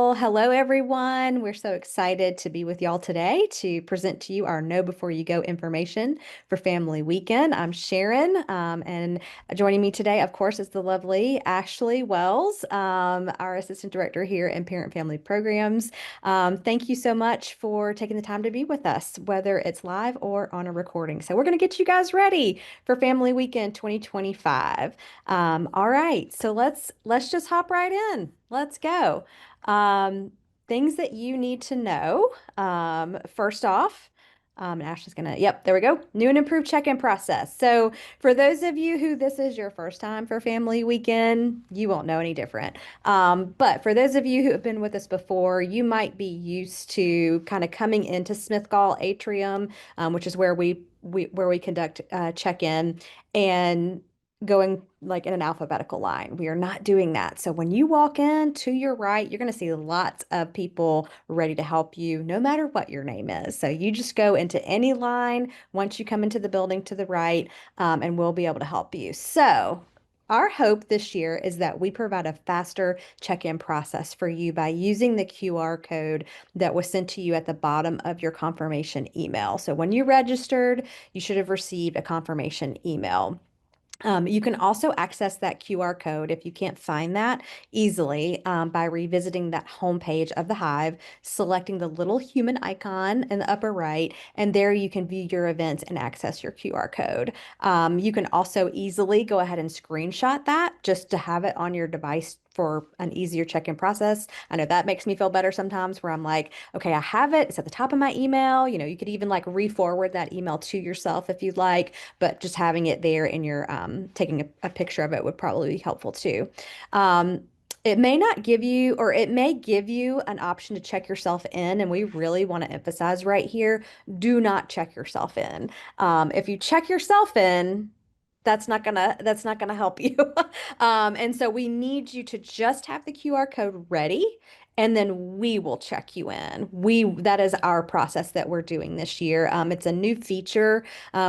Well, hello, everyone. We're so excited to be with y'all today to present to you our Know Before You Go information for Family Weekend. I'm Sharon, and joining me today, of course, is the lovely Ashley Wells, our Assistant Director here in Parent Family Programs. Thank you so much for taking the time to be with us, whether it's live or on a recording. So we're going to get you guys ready for Family Weekend 2025. All right, so let's just hop right in. Let's go. Um, Things that you need to know. First off, and Ashley's gonna, yep, there we go. New and improved check-in process. So for those of you who this is your first time for Family Weekend, you won't know any different. But for those of you who have been with us before, you might be used to kind of coming into Smith Gall Atrium, which is where we conduct check-in, and going like in an alphabetical line. We are not doing that. So when you walk in to your right, you're going to see lots of people ready to help you, no matter what your name is. So you just go into any line once you come into the building to the right, and we'll be able to help you. So our hope this year is that we provide a faster check-in process for you by using the QR code that was sent to you at the bottom of your confirmation email. So when you registered, you should have received a confirmation email. You can also access that QR code if you can't find that easily, by revisiting that homepage of the Hive, selecting the little human icon in the upper right, and there you can view your events and access your QR code. You can also easily go ahead and screenshot that just to have it on your device for an easier check-in process. I know that makes me feel better sometimes where I'm like, okay, I have it. It's at the top of my email. You could even like re-forward that email to yourself if you'd like, but just having it there in your taking a picture of it would probably be helpful too. Um, it may not give you, or it may give you an option to check yourself in, and we really want to emphasize right here, do not check yourself in. If you check yourself in, that's not gonna help you. And so we need you to just have the QR code ready, and then we will check you in. That is our process that we're doing this year. It's a new feature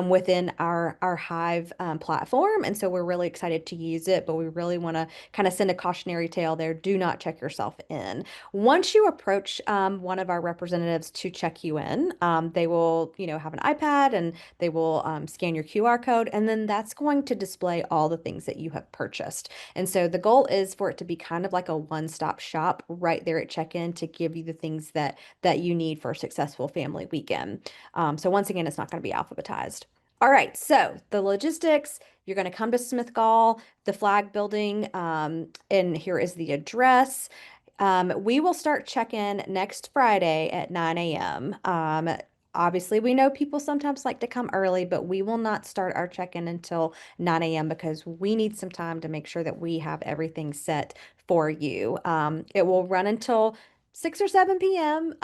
within our Hive platform, and so we're really excited to use it. But we really want to kind of send a cautionary tale there. Do not check yourself in. Once you approach one of our representatives to check you in, they will, have an iPad and they will scan your QR code, and then that's going to display all the things that you have purchased. And so the goal is for it to be kind of like a one-stop shop right there at check-in to give you the things that you need for a successful family weekend. So once again, it's not going to be alphabetized. All right, so the logistics, you're going to come to Smith Gall, the flag building, and here is the address. We will start check-in next Friday at 9 a.m. Obviously, we know people sometimes like to come early, but we will not start our check-in until 9 a.m. because we need some time to make sure that we have everything set for you. It will run until 6 or 7 p.m.,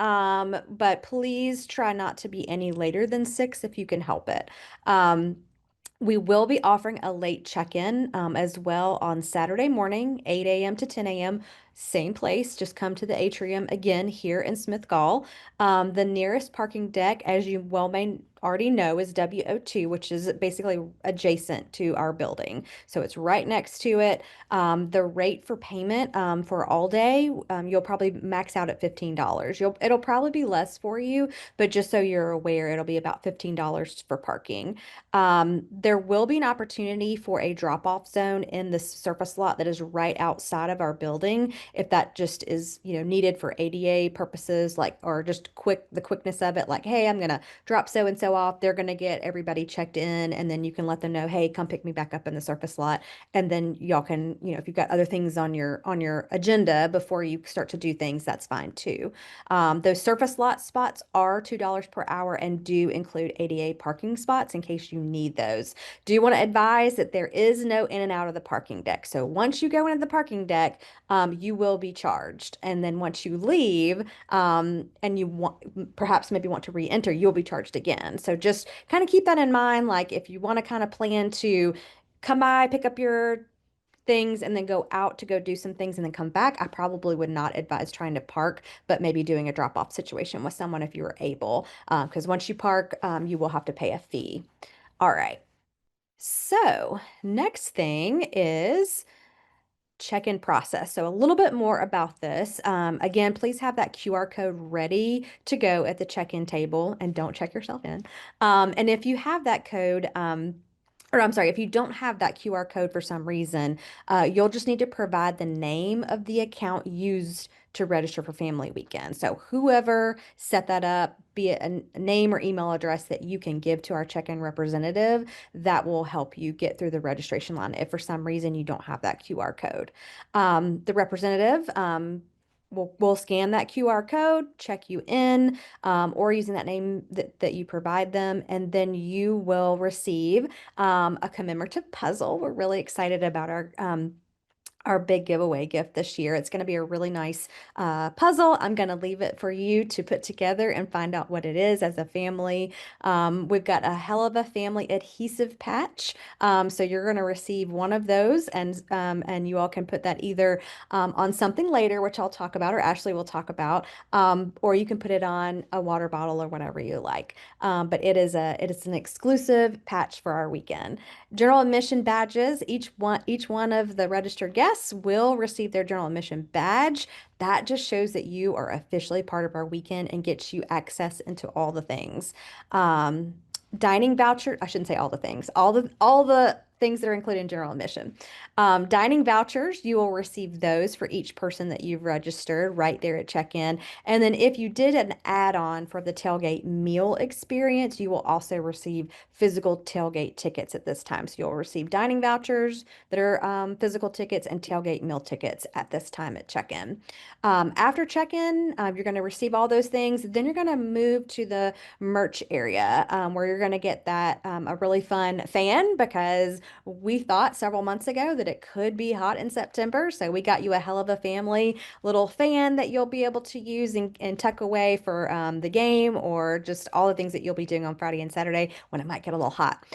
but please try not to be any later than 6 if you can help it. We will be offering a late check-in as well on Saturday morning, 8 a.m. to 10 a.m. Same place, just come to the atrium again here in Smith Gall. The nearest parking deck, as you well may already know, is WO2, which is basically adjacent to our building. So it's right next to it. The rate for payment for all day, you'll probably max out at $15. It'll probably be less for you, but just so you're aware, it'll be about $15 for parking. There will be an opportunity for a drop-off zone in the surface lot that is right outside of our building, if that just is, needed for ADA purposes, like, or just the quickness of it, like, hey, I'm gonna drop so and so off. They're gonna get everybody checked in, and then you can let them know, hey, come pick me back up in the surface lot, and then y'all can, if you've got other things on your agenda before you start to do things, that's fine too. Those surface lot spots are $2 per hour and do include ADA parking spots in case you need those. Do want to advise that there is no in and out of the parking deck. So once you go into the parking deck, you will be charged. And then once you leave, and you perhaps maybe want to re-enter, you'll be charged again. So just kind of keep that in mind. Like if you want to kind of plan to come by, pick up your things and then go out to go do some things and then come back, I probably would not advise trying to park, but maybe doing a drop-off situation with someone if you are able, because once you park, you will have to pay a fee. All right. So next thing is check-in process. So a little bit more about this. Again, please have that QR code ready to go at the check-in table and don't check yourself in. And if you have that code, or I'm sorry, if you don't have that QR code for some reason, you'll just need to provide the name of the account used to register for Family Weekend. So whoever set that up, be it a name or email address that you can give to our check-in representative, that will help you get through the registration line if for some reason you don't have that QR code. The representative will scan that QR code, check you in, or using that name that you provide them, and then you will receive a commemorative puzzle. We're really excited about our big giveaway gift this year. It's going to be a really nice puzzle. I'm going to leave it for you to put together and find out what it is as a family. We've got a hell of a family adhesive patch. So you're going to receive one of those, and you all can put that either on something later, which I'll talk about, or Ashley will talk about, or you can put it on a water bottle or whatever you like. But it is an exclusive patch for our weekend. General admission badges. Each one of the registered guests will receive their general admission badge. That just shows that you are officially part of our weekend and gets you access into all the things. Um, Dining voucher. I shouldn't say all the things. All the things that are included in general admission. Dining vouchers, you will receive those for each person that you've registered right there at check-in. And then if you did an add-on for the tailgate meal experience, you will also receive physical tailgate tickets at this time. So you'll receive dining vouchers that are physical tickets and tailgate meal tickets at this time at check-in. After check-in, you're going to receive all those things. Then you're going to move to the merch area where you're going to get that a really fun fan, because we thought several months ago that it could be hot in September. So we got you a hell of a family little fan that you'll be able to use and tuck away for the game, or just all the things that you'll be doing on Friday and Saturday when it might get a little hot.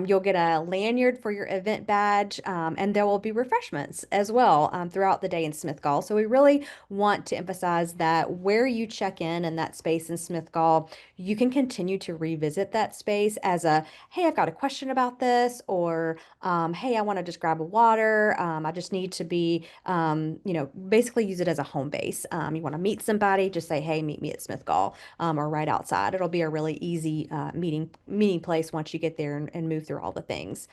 You'll get a lanyard for your event badge, and there will be refreshments as well throughout the day in Smith Gall. So we really want to emphasize that where you check in that space in Smith Gall, you can continue to revisit that space as a, hey, I've got a question about this, or hey, I want to just grab a water. I just need to be, basically use it as a home base. You want to meet somebody, just say, hey, meet me at Smith Gall, or right outside. It'll be a really easy meeting place once you get there and move through all the things.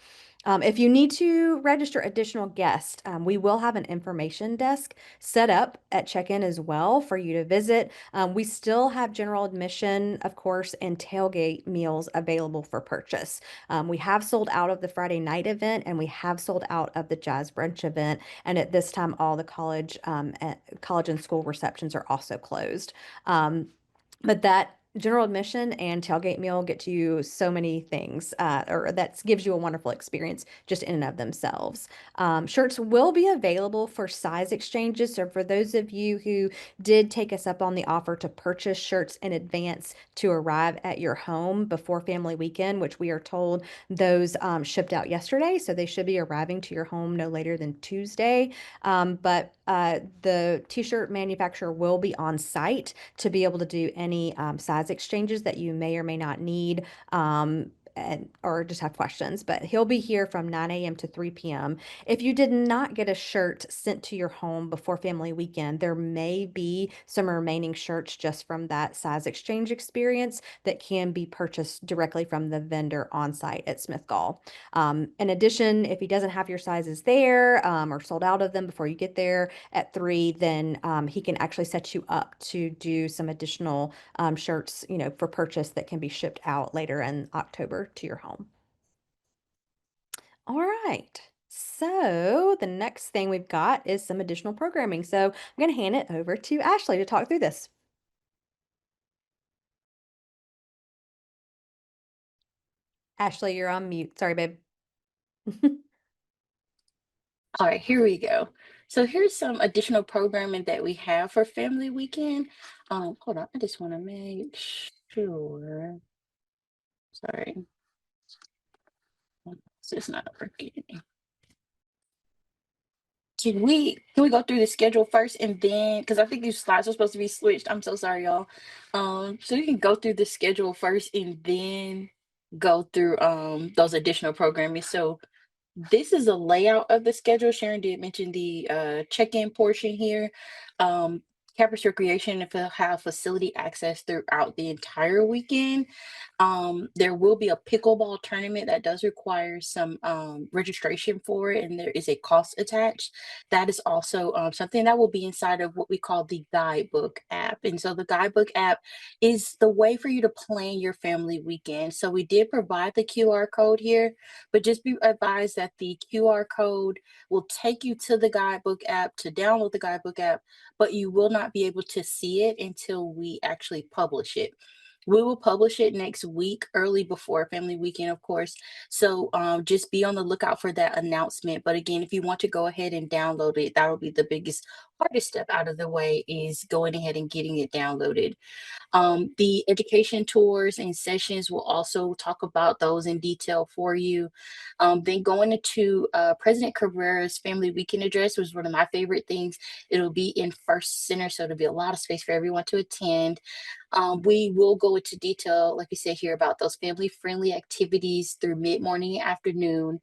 If you need to register additional guests, we will have an information desk set up at check-in as well for you to visit. We still have general admission, of course, and tailgate meals available for purchase. We have sold out of the Friday night event, and we have sold out of the jazz brunch event. And at this time, all the college and school receptions are also closed. But that general admission and tailgate meal get you so many things, or that gives you a wonderful experience just in and of themselves. Shirts will be available for size exchanges. So for those of you who did take us up on the offer to purchase shirts in advance to arrive at your home before Family Weekend, which we are told those shipped out yesterday, so they should be arriving to your home no later than Tuesday. But the t-shirt manufacturer will be on site to be able to do any size exchanges that you may or may not need. Or just have questions, but he'll be here from 9 a.m. to 3 p.m. If you did not get a shirt sent to your home before Family Weekend, there may be some remaining shirts just from that size exchange experience that can be purchased directly from the vendor on site at Smith Gall. In addition, if he doesn't have your sizes there, or sold out of them before you get there at 3, then he can actually set you up to do some additional shirts, for purchase that can be shipped out later in October to your home. All right. So the next thing we've got is some additional programming. So I'm going to hand it over to Ashley to talk through this. Ashley, you're on mute. Sorry, babe. All right, here we go. So here's some additional programming that we have for Family Weekend. Hold on, I just want to make sure. Sorry, it's just not working. Can we go through the schedule first, and then because I think these slides are supposed to be switched. I'm so sorry, y'all. So you can go through the schedule first and then go through those additional programming. So This is a layout of the schedule. Sharon did mention the check-in portion here. Um, Campus Recreation will have facility access throughout the entire weekend. There will be a pickleball tournament that does require some registration for it, and there is a cost attached. That is also something that will be inside of what we call the Guidebook app. And so the Guidebook app is the way for you to plan your family weekend. So we did provide the QR code here, but just be advised that the QR code will take you to the Guidebook app to download the Guidebook app, but you will not be able to see it until we actually publish it. We will publish it next week, early before Family Weekend, of course. So just be on the lookout for that announcement. But again, if you want to go ahead and download it, that will be the biggest, hardest step out of the way is going ahead and getting it downloaded. The education tours and sessions will also talk about those in detail for you. Then going into President Cabrera's Family Weekend Address was one of my favorite things. It'll be in First Center, so it'll be a lot of space for everyone to attend. We will go into detail, like we said here, about those family friendly activities through mid morning and afternoon.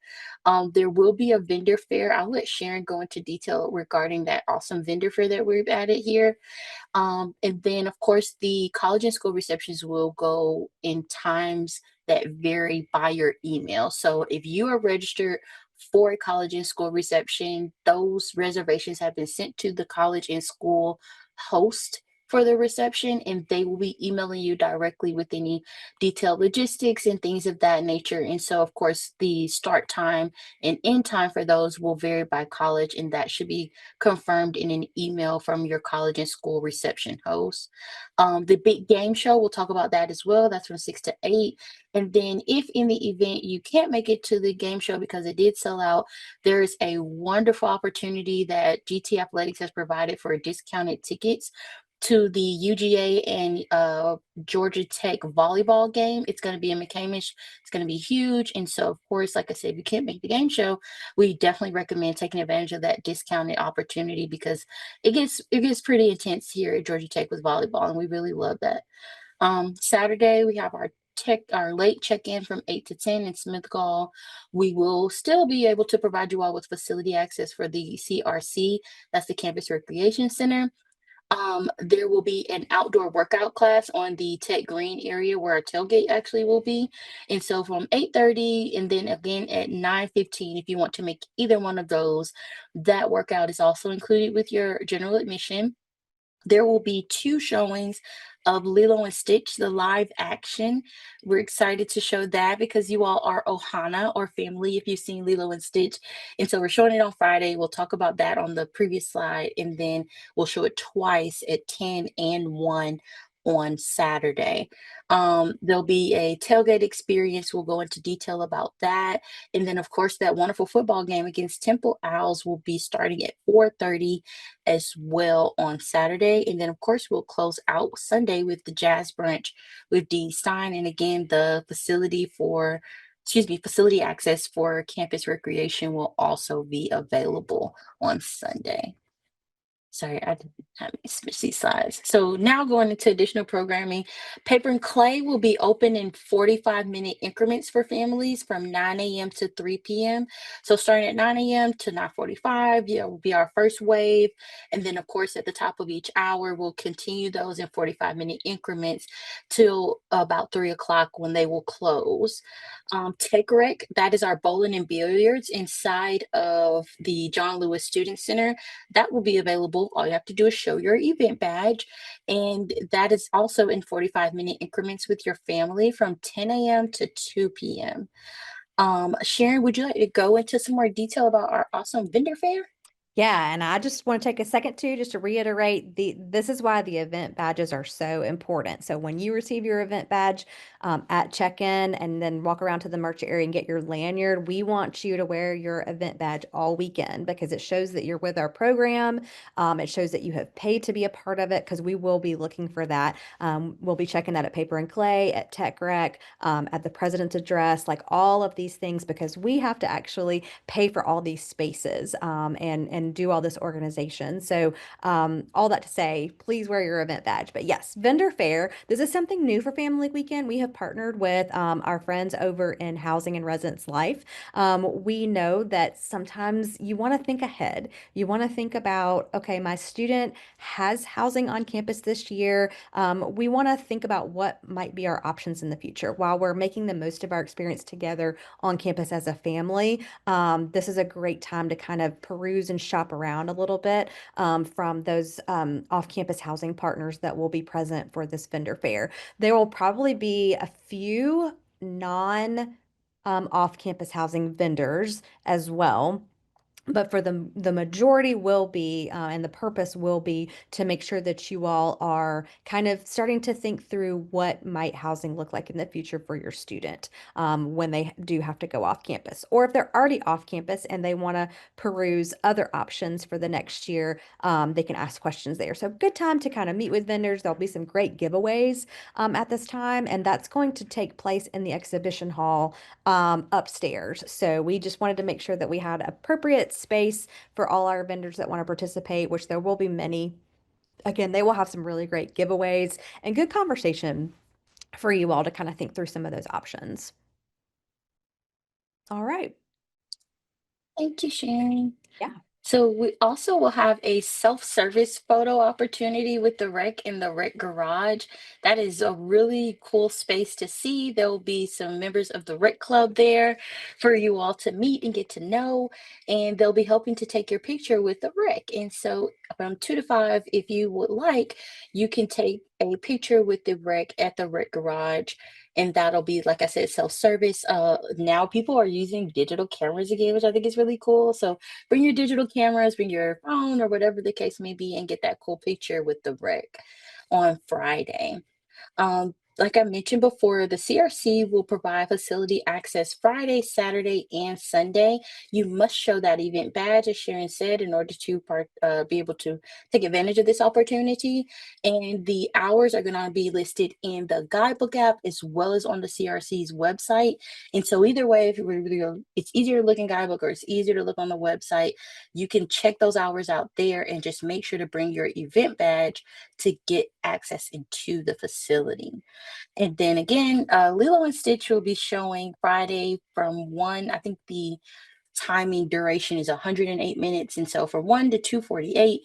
There will be a vendor fair. I'll let Sharon go into detail regarding that awesome vendor fair that we've added here. And then, of course, the college and school receptions will go in times that vary by your email. So if you are registered for a college and school reception, those reservations have been sent to the college and school host for the reception, and they will be emailing you directly with any detailed logistics and things of that nature. And so, of course, the start time and end time for those will vary by college, and that should be confirmed in an email from your college and school reception host. The big game show, we'll talk about that as well. That's from 6 to 8. And then, if in the event you can't make it to the game show because it did sell out, there is a wonderful opportunity that GT Athletics has provided for discounted tickets to the UGA and Georgia Tech volleyball game. It's going to be in McCamish. It's going to be huge. And so, of course, like I said, if you can't make the game show, we definitely recommend taking advantage of that discounted opportunity because it gets pretty intense here at Georgia Tech with volleyball, and we really love that. Saturday we have our late check-in from 8 to 10 in Smith Gall. We will still be able to provide you all with facility access for the CRC, that's the Campus Recreation Center. There will be an outdoor workout class on the Tech Green area where our tailgate actually will be. And so from 8:30 and then again at 9:15, if you want to make either one of those, that workout is also included with your general admission. There will be 2 showings of Lilo and Stitch, the live action. We're excited to show that because you all are Ohana or family if you've seen Lilo and Stitch. And so we're showing it on Friday. We'll talk about that on the previous slide, and then we'll show it twice at 10 and 1 on Saturday. There'll be a tailgate experience. We'll go into detail about that. And then, of course, that wonderful football game against Temple Owls will be starting at 4:30 as well on Saturday. And then, of course, we'll close out Sunday with the jazz brunch with Dean Stein. And again, the facility access for campus recreation will also be available on Sunday. Sorry, I didn't have me switch these slides. So now going into additional programming, Paper and Clay will be open in 45-minute increments for families from 9 a.m. to 3 p.m. So starting at 9 a.m. to 9:45, yeah, will be our first wave. And then, of course, at the top of each hour, we'll continue those in 45-minute increments till about 3 o'clock when they will close. Tech Rec, that is our bowling and billiards inside of the John Lewis Student Center. That will be available. All you have to do is show your event badge. And that is also in 45-minute increments with your family from 10 a.m. to 2 p.m. Sharon, would you like to go into some more detail about our awesome vendor fair? Yeah, and I just want to take a second too, just to reiterate this is why the event badges are so important. So when you receive your event badge at check-in and then walk around to the merch area and get your lanyard, we want you to wear your event badge all weekend because it shows that you're with our program. It shows that you have paid to be a part of it because we will be looking for that. We'll be checking that at Paper and Clay, at Tech Rec, at the President's Address, like all of these things because we have to actually pay for all these spaces and and do all this organization. So all that to say, please wear your event badge. But yes, vendor fair. This is something new for Family Weekend. We have partnered with our friends over in Housing and Residence Life. We know that sometimes you want to think ahead. You want to think about, okay, my student has housing on campus this year. We want to think about what might be our options in the future while we're making the most of our experience together on campus as a family. This is a great time to kind of peruse and shop around a little bit from those off-campus housing partners that will be present for this vendor fair. There will probably be a few non off-campus housing vendors as well. But for the majority will be, and the purpose will be to make sure that you all are kind of starting to think through what might housing look like in the future for your student when they do have to go off campus, or if they're already off campus and they want to peruse other options for the next year, they can ask questions there. So good time to kind of meet with vendors. There'll be some great giveaways at this time, and that's going to take place in the exhibition hall upstairs. So we just wanted to make sure that we had appropriate space for all our vendors that want to participate, which there will be many. Again, they will have some really great giveaways and good conversation for you all to kind of think through some of those options. All right. Thank you, Sharon. Yeah. So we also will have a self-service photo opportunity with the rec in the rec garage. That is a really cool space to see. There will be some members of the rec club there for you all to meet and get to know, and they'll be helping to take your picture with the rec. And so from 2 to 5, if you would like, you can take a picture with the rec at the rec garage. And that'll be, like I said, self-service. Now people are using digital cameras again, which I think is really cool. So bring your digital cameras, bring your phone or whatever the case may be, and get that cool picture with the wreck on Friday. Like I mentioned before, the CRC will provide facility access Friday, Saturday, and Sunday. You must show that event badge, as Sharon said, in order to be able to take advantage of this opportunity. And the hours are going to be listed in the guidebook app as well as on the CRC's website. And so either way, if it's easier to look in guidebook or it's easier to look on the website, you can check those hours out there and just make sure to bring your event badge to get access into the facility. And then again, Lilo and Stitch will be showing Friday from 1, I think the timing duration is 108 minutes. And so from 1 to 2:48,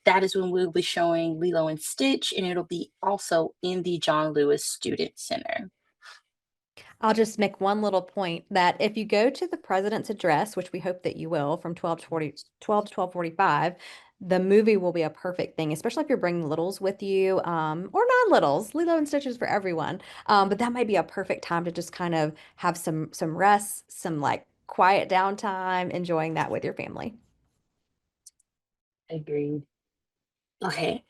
that is when we'll be showing Lilo and Stitch, and it'll be also in the John Lewis Student Center. I'll just make one little point that if you go to the president's address, which we hope that you will, from 12 to 12:45, the movie will be a perfect thing, especially if you're bringing littles with you, or non-littles. Lilo and Stitch is for everyone. But that might be a perfect time to just kind of have some rest, some like quiet downtime, enjoying that with your family. Agreed. Okay.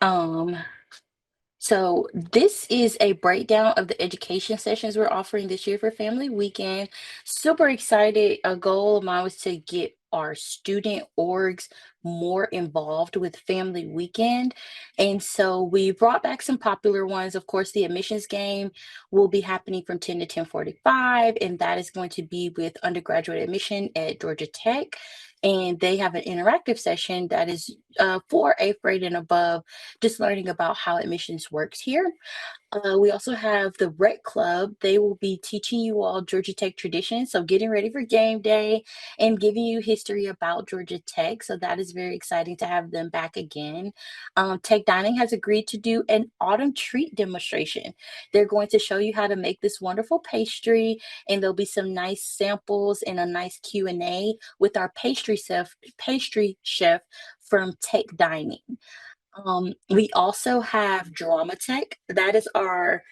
So this is a breakdown of the education sessions we're offering this year for Family Weekend. Super excited. A goal of mine was to get our student orgs more involved with Family Weekend. And so we brought back some popular ones. Of course, the admissions game will be happening from 10 to 10:45, and that is going to be with undergraduate admission at Georgia Tech. And they have an interactive session that is for eighth grade and above, just learning about how admissions works here. We also have the Rec Club. They will be teaching you all Georgia Tech traditions, so getting ready for game day and giving you history about Georgia Tech. So that is very exciting to have them back again. Tech Dining has agreed to do an autumn treat demonstration. They're going to show you how to make this wonderful pastry, and there'll be some nice samples and a nice Q&A with our pastry chef from Tech Dining. We also have Drama Tech. That is our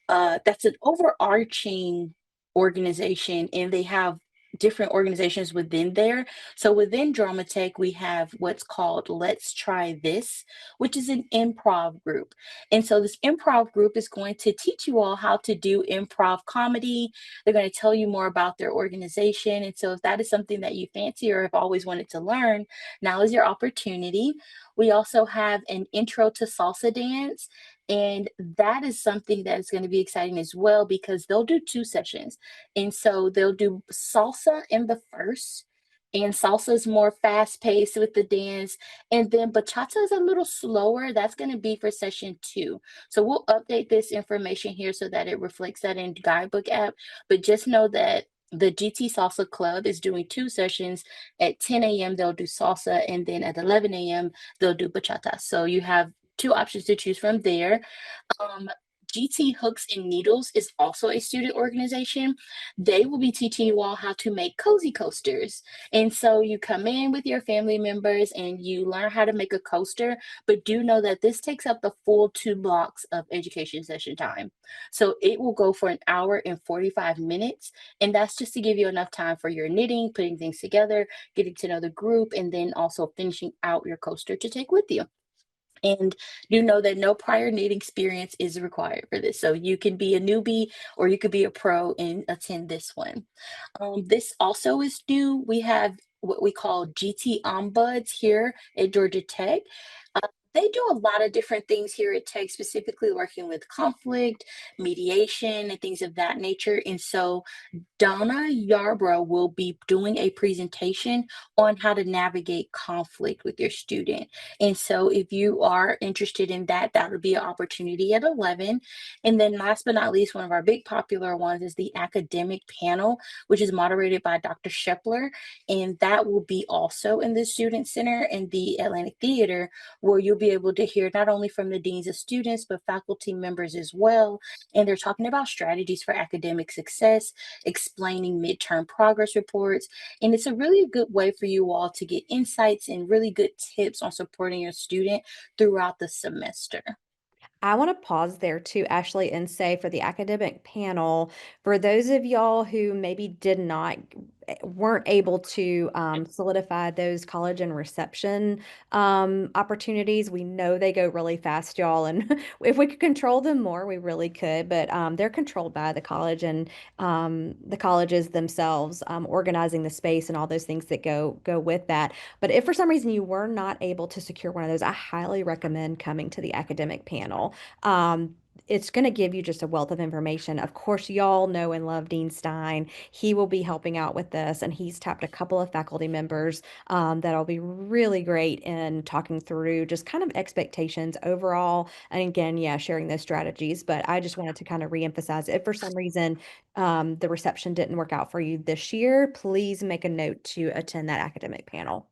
that's an overarching organization, and they have different organizations within there. So within Drama Tech, we have what's called Let's Try This, which is an improv group. And so this improv group is going to teach you all how to do improv comedy. They're going to tell you more about their organization. And so if that is something that you fancy or have always wanted to learn, now is your opportunity. We also have an intro to salsa dance. And that is something that is going to be exciting as well because they'll do 2 sessions. And so they'll do salsa in the first, and salsa is more fast paced with the dance. And then bachata is a little slower. That's going to be for session two. So we'll update this information here so that it reflects that in guidebook app. But just know that the GT Salsa Club is doing two sessions. At 10 a.m., they'll do salsa, and then at 11 a.m., they'll do bachata. So you have two options to choose from there. Um, GT Hooks and Needles is also a student organization. They will be teaching you all how to make cozy coasters. And so you come in with your family members and you learn how to make a coaster, but do know that this takes up the full 2 blocks of education session time. So it will go for an hour and 45 minutes. And that's just to give you enough time for your knitting, putting things together, getting to know the group, and then also finishing out your coaster to take with you. And you know that no prior knitting experience is required for this. So you can be a newbie or you could be a pro and attend this one. This also is new. We have what we call GT Ombuds here at Georgia Tech. Uh, they do a lot of different things here at Tech, specifically working with conflict, mediation, and things of that nature. And so Donna Yarbrough will be doing a presentation on how to navigate conflict with your student. And so if you are interested in that, that would be an opportunity at 11. And then last but not least, one of our big popular ones is the academic panel, which is moderated by Dr. Shepler. And that will be also in the Student Center in the Atlantic Theater, where you'll be able to hear not only from the deans of students, but faculty members as well. And they're talking about strategies for academic success, explaining midterm progress reports. And it's a really good way for you all to get insights and really good tips on supporting your student throughout the semester. I want to pause there too, Ashley, and say for the academic panel, for those of y'all who maybe did not, weren't able to solidify those college and reception opportunities, we know they go really fast, y'all. And if we could control them more, we really could. But they're controlled by the college and the colleges themselves, organizing the space and all those things that go with that. But if for some reason you were not able to secure one of those, I highly recommend coming to the academic panel. Um, it's going to give you just a wealth of information. Of course, y'all know and love Dean Stein. He will be helping out with this, and he's tapped a couple of faculty members that'll be really great in talking through just kind of expectations overall. And again, yeah, sharing those strategies. But I just wanted to kind of reemphasize if for some reason the reception didn't work out for you this year, please make a note to attend that academic panel.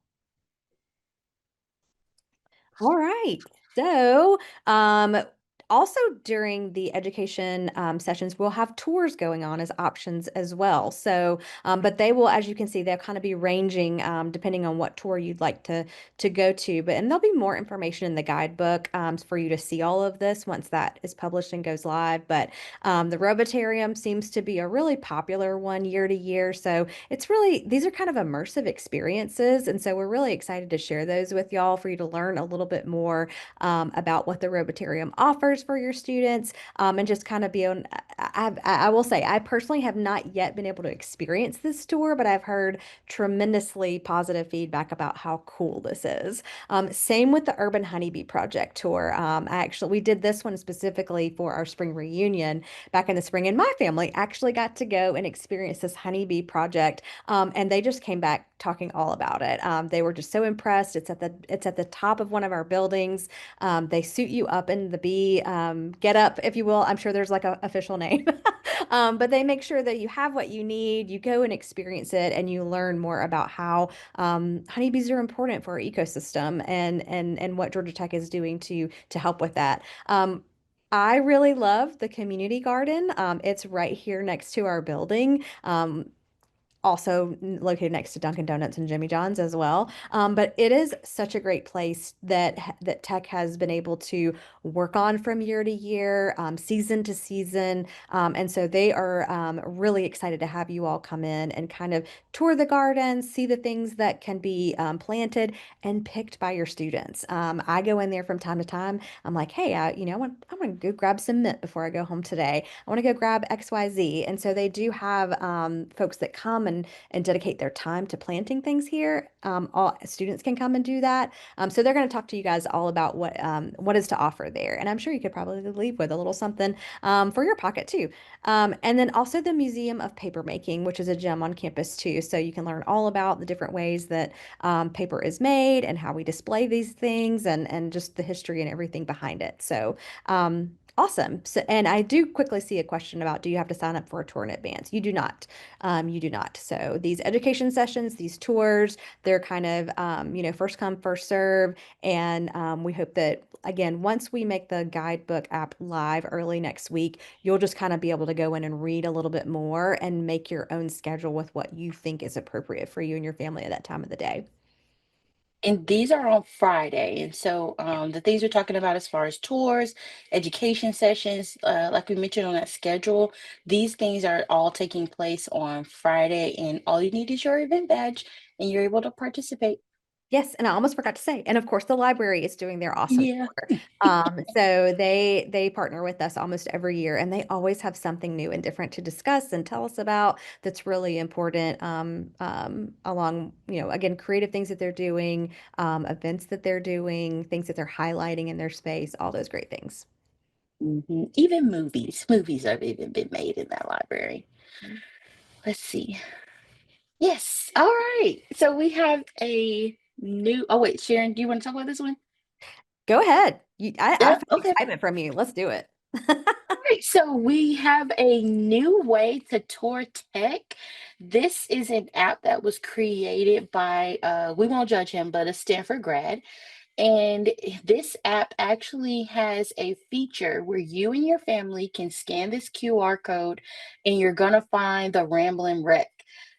All right. So, um, also during the education sessions, we'll have tours going on as options as well. So, but they will, as you can see, they'll kind of be ranging depending on what tour you'd like to go to. But and there'll be more information in the guidebook for you to see all of this once that is published and goes live. But the Robotarium seems to be a really popular one year to year. So it's really, these are kind of immersive experiences. And so we're really excited to share those with y'all for you to learn a little bit more about what the Robotarium offers for your students and just kind of be on. I will say, I personally have not yet been able to experience this tour, but I've heard tremendously positive feedback about how cool this is. Same with the Urban Honeybee Project tour. We did this one specifically for our spring reunion back in the spring, and my family actually got to go and experience this honeybee project, and they just came back talking all about it. They were just so impressed. It's at the top of one of our buildings. They suit you up in the bee get up, if you will. I'm sure there's like a official name, but they make sure that you have what you need. You go and experience it, and you learn more about how honeybees are important for our ecosystem and what Georgia Tech is doing to help with that. I really love the community garden. It's right here next to our building. Also located next to Dunkin' Donuts and Jimmy John's as well. But it is such a great place that Tech has been able to work on from year to year, season to season. And so they are really excited to have you all come in and kind of tour the garden, see the things that can be planted and picked by your students. I go in there from time to time. I'm like, hey, I want to go grab some mint before I go home today. I want to go grab XYZ. And so they do have folks that come and dedicate their time to planting things here. All students can come and do that. So they're going to talk to you guys all about what is to offer there. And I'm sure you could probably leave with a little something for your pocket too. And then also the Museum of Paper Making, which is a gem on campus too. So you can learn all about the different ways that paper is made and how we display these things and just the history and everything behind it. So awesome. So, and I do quickly see a question about, do you have to sign up for a tour in advance? You do not. You do not. So these education sessions, these tours, they're kind of, first come, first serve. And we hope that, again, once we make the guidebook app live early next week, you'll just kind of be able to go in and read a little bit more and make your own schedule with what you think is appropriate for you and your family at that time of the day. And these are on Friday. And so the things we're talking about as far as tours, education sessions, like we mentioned on that schedule, these things are all taking place on Friday. And all you need is your event badge and you're able to participate. Yes, and I almost forgot to say, and of course, the library is doing their awesome Yeah. tour. So they partner with us almost every year, and they always have something new and different to discuss and tell us about that's really important. Along, again, creative things that they're doing, events that they're doing, things that they're highlighting in their space, all those great things. Even movies. Movies have even been made in that library. Let's see. Yes. All right. So we have a new. Oh, wait, Sharon, do you want to talk about this one? Go ahead. I Yeah. feel Okay. excitement from you. Let's do it. All right, so we have a new way to tour tech. This is an app that was created by, we won't judge him, but a Stanford grad. And this app actually has a feature where you and your family can scan this QR code and you're going to find the Ramblin' Wreck.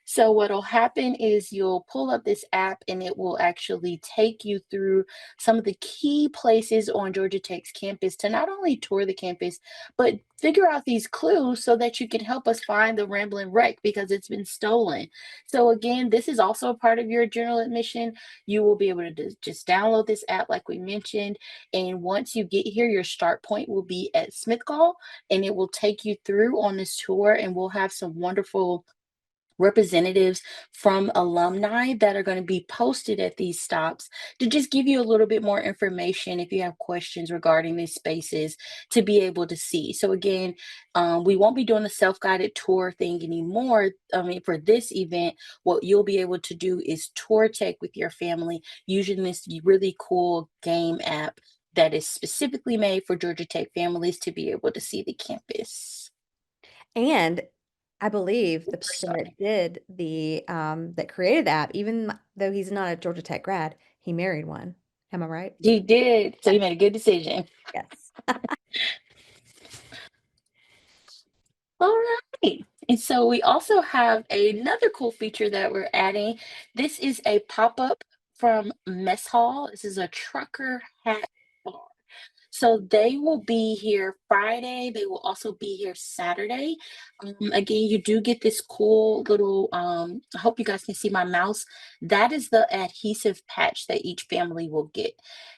So, what'll happen is you'll pull up this app and it will actually take you through some of the key places on Georgia Tech's campus to not only tour the campus, but figure out these clues so that you can help us find the Ramblin' Wreck because it's been stolen. So, again, this is also a part of your general admission. You will be able to just download this app, like we mentioned. And once you get here, your start point will be at Smith Hall, and it will take you through on this tour. And we'll have some wonderful representatives from alumni that are going to be posted at these stops to just give you a little bit more information if you have questions regarding these spaces to be able to see. So again, we won't be doing the self-guided tour thing anymore. I mean, for this event, what you'll be able to do is tour tech with your family using this really cool game app that is specifically made for Georgia Tech families to be able to see the campus. And I believe the Oops, person that sorry. did that created the app, even though he's not a Georgia Tech grad, he married one. Am I right? You did. So Yes. you made a good decision. Yes. All right. And so we also have another cool feature that we're adding. This is a pop-up from Mess Hall. This is a trucker hat bar. So they will be here Friday. They will also be here Saturday. Again, you do get this cool little, I hope you guys can see my mouse. That is the adhesive patch that each family will get.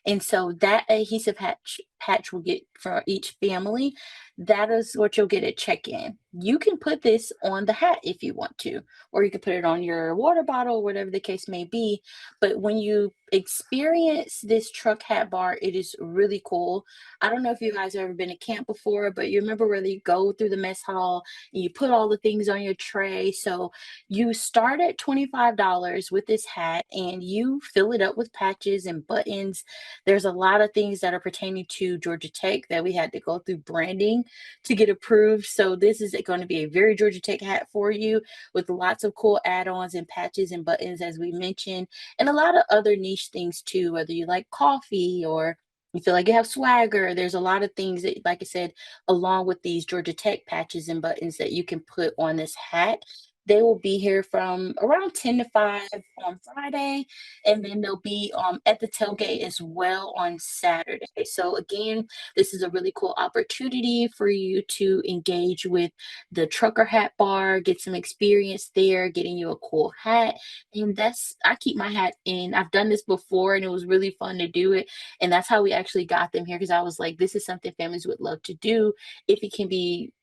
And so that adhesive patch will get for each family. That is what you'll get at check-in. You can put this on the hat if you want to, or you can put it on your water bottle, whatever the case may be. But when you experience this truck hat bar, it is really cool. I don't know if you guys have ever been to camp before, but you remember where you go through the mess hall and you put all the things on your tray. So you start at $25 with this hat and you fill it up with patches and buttons. There's a lot of things that are pertaining to Georgia Tech that we had to go through branding to get approved. So this is going to be a very Georgia Tech hat for you with lots of cool add-ons and patches and buttons, as we mentioned, and a lot of other niche things too, whether you like coffee or you feel like you have swagger. There's a lot of things that, like I said, along with these Georgia Tech patches and buttons that you can put on this hat. They will be here from around 10 to 5 on Friday, and then they'll be at the tailgate as well on Saturday. So, again, this is a really cool opportunity for you to engage with the trucker hat bar, get some experience there, getting you a cool hat. And I keep my hat in. I've done this before and it was really fun to do it. And that's how we actually got them here because I was like, this is something families would love to do if it can be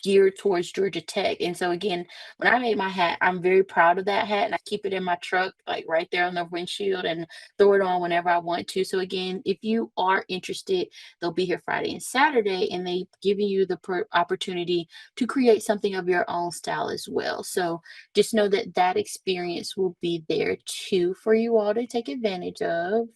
geared towards Georgia Tech. And so again, when I made my hat, I'm very proud of that hat and I keep it in my truck, like right there on the windshield and throw it on whenever I want to. So again, if you are interested, they'll be here Friday and Saturday and they give you the opportunity to create something of your own style as well. So just know that that experience will be there too for you all to take advantage of.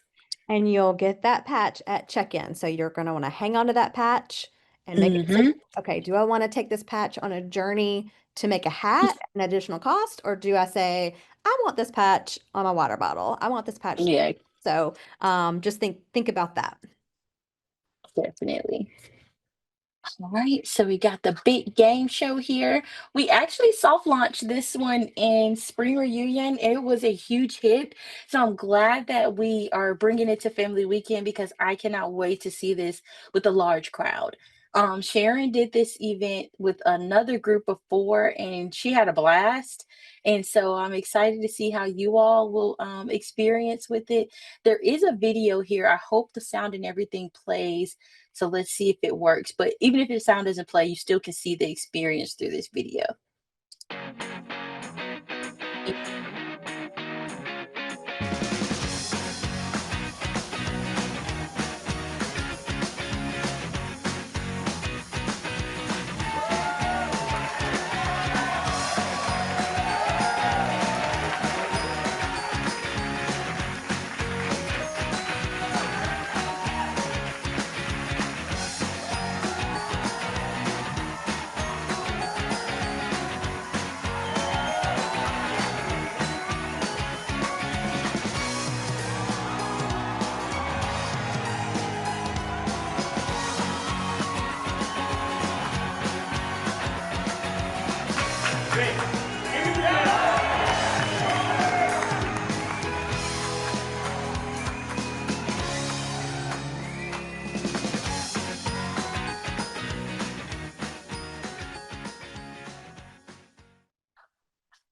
And you'll get that patch at check-in. So you're going to want to hang on to that patch and make a decision. Hmm. Okay, do I want to take this patch on a journey to make a hat, an additional cost, or do I say, I want this patch on my water bottle. I want this patch. Yeah, So just think about that. definitely. All right, so we got the big game show here. We actually soft launched this one in Spring Reunion. It was a huge hit. So I'm glad that we are bringing it to Family Weekend because I cannot wait to see this with a large crowd. Sharon did this event with another group of four and she had a blast. And so I'm excited to see how you all will experience with it. There is a video here. I hope the sound and everything plays, so let's see if it works. But even if your sound doesn't play, you still can see the experience through this video.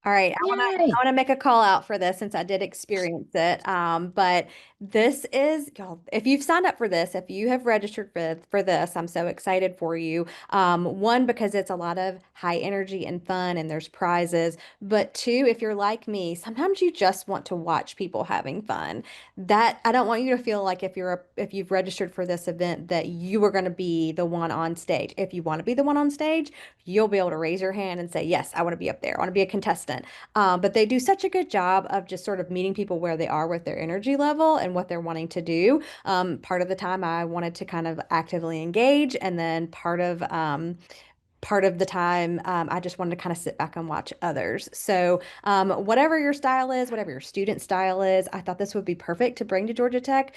All right, I Yay! want to make a call out for this since I did experience it. But this is y'all. If you've signed up for this, if you have registered for this, I'm so excited for you. One, because it's a lot of high energy and fun, and there's prizes. But two, if you're like me, sometimes you just want to watch people having fun. That I don't want you to feel like if you've registered for this event that you are going to be the one on stage. If you want to be the one on stage, you'll be able to raise your hand and say, yes, I want to be up there. I want to be a contestant. But they do such a good job of just sort of meeting people where they are with their energy level and what they're wanting to do. Part of the time I wanted to kind of actively engage, and then part of the time, I just wanted to kind of sit back and watch others. So, whatever your style is, whatever your student style is, I thought this would be perfect to bring to Georgia Tech,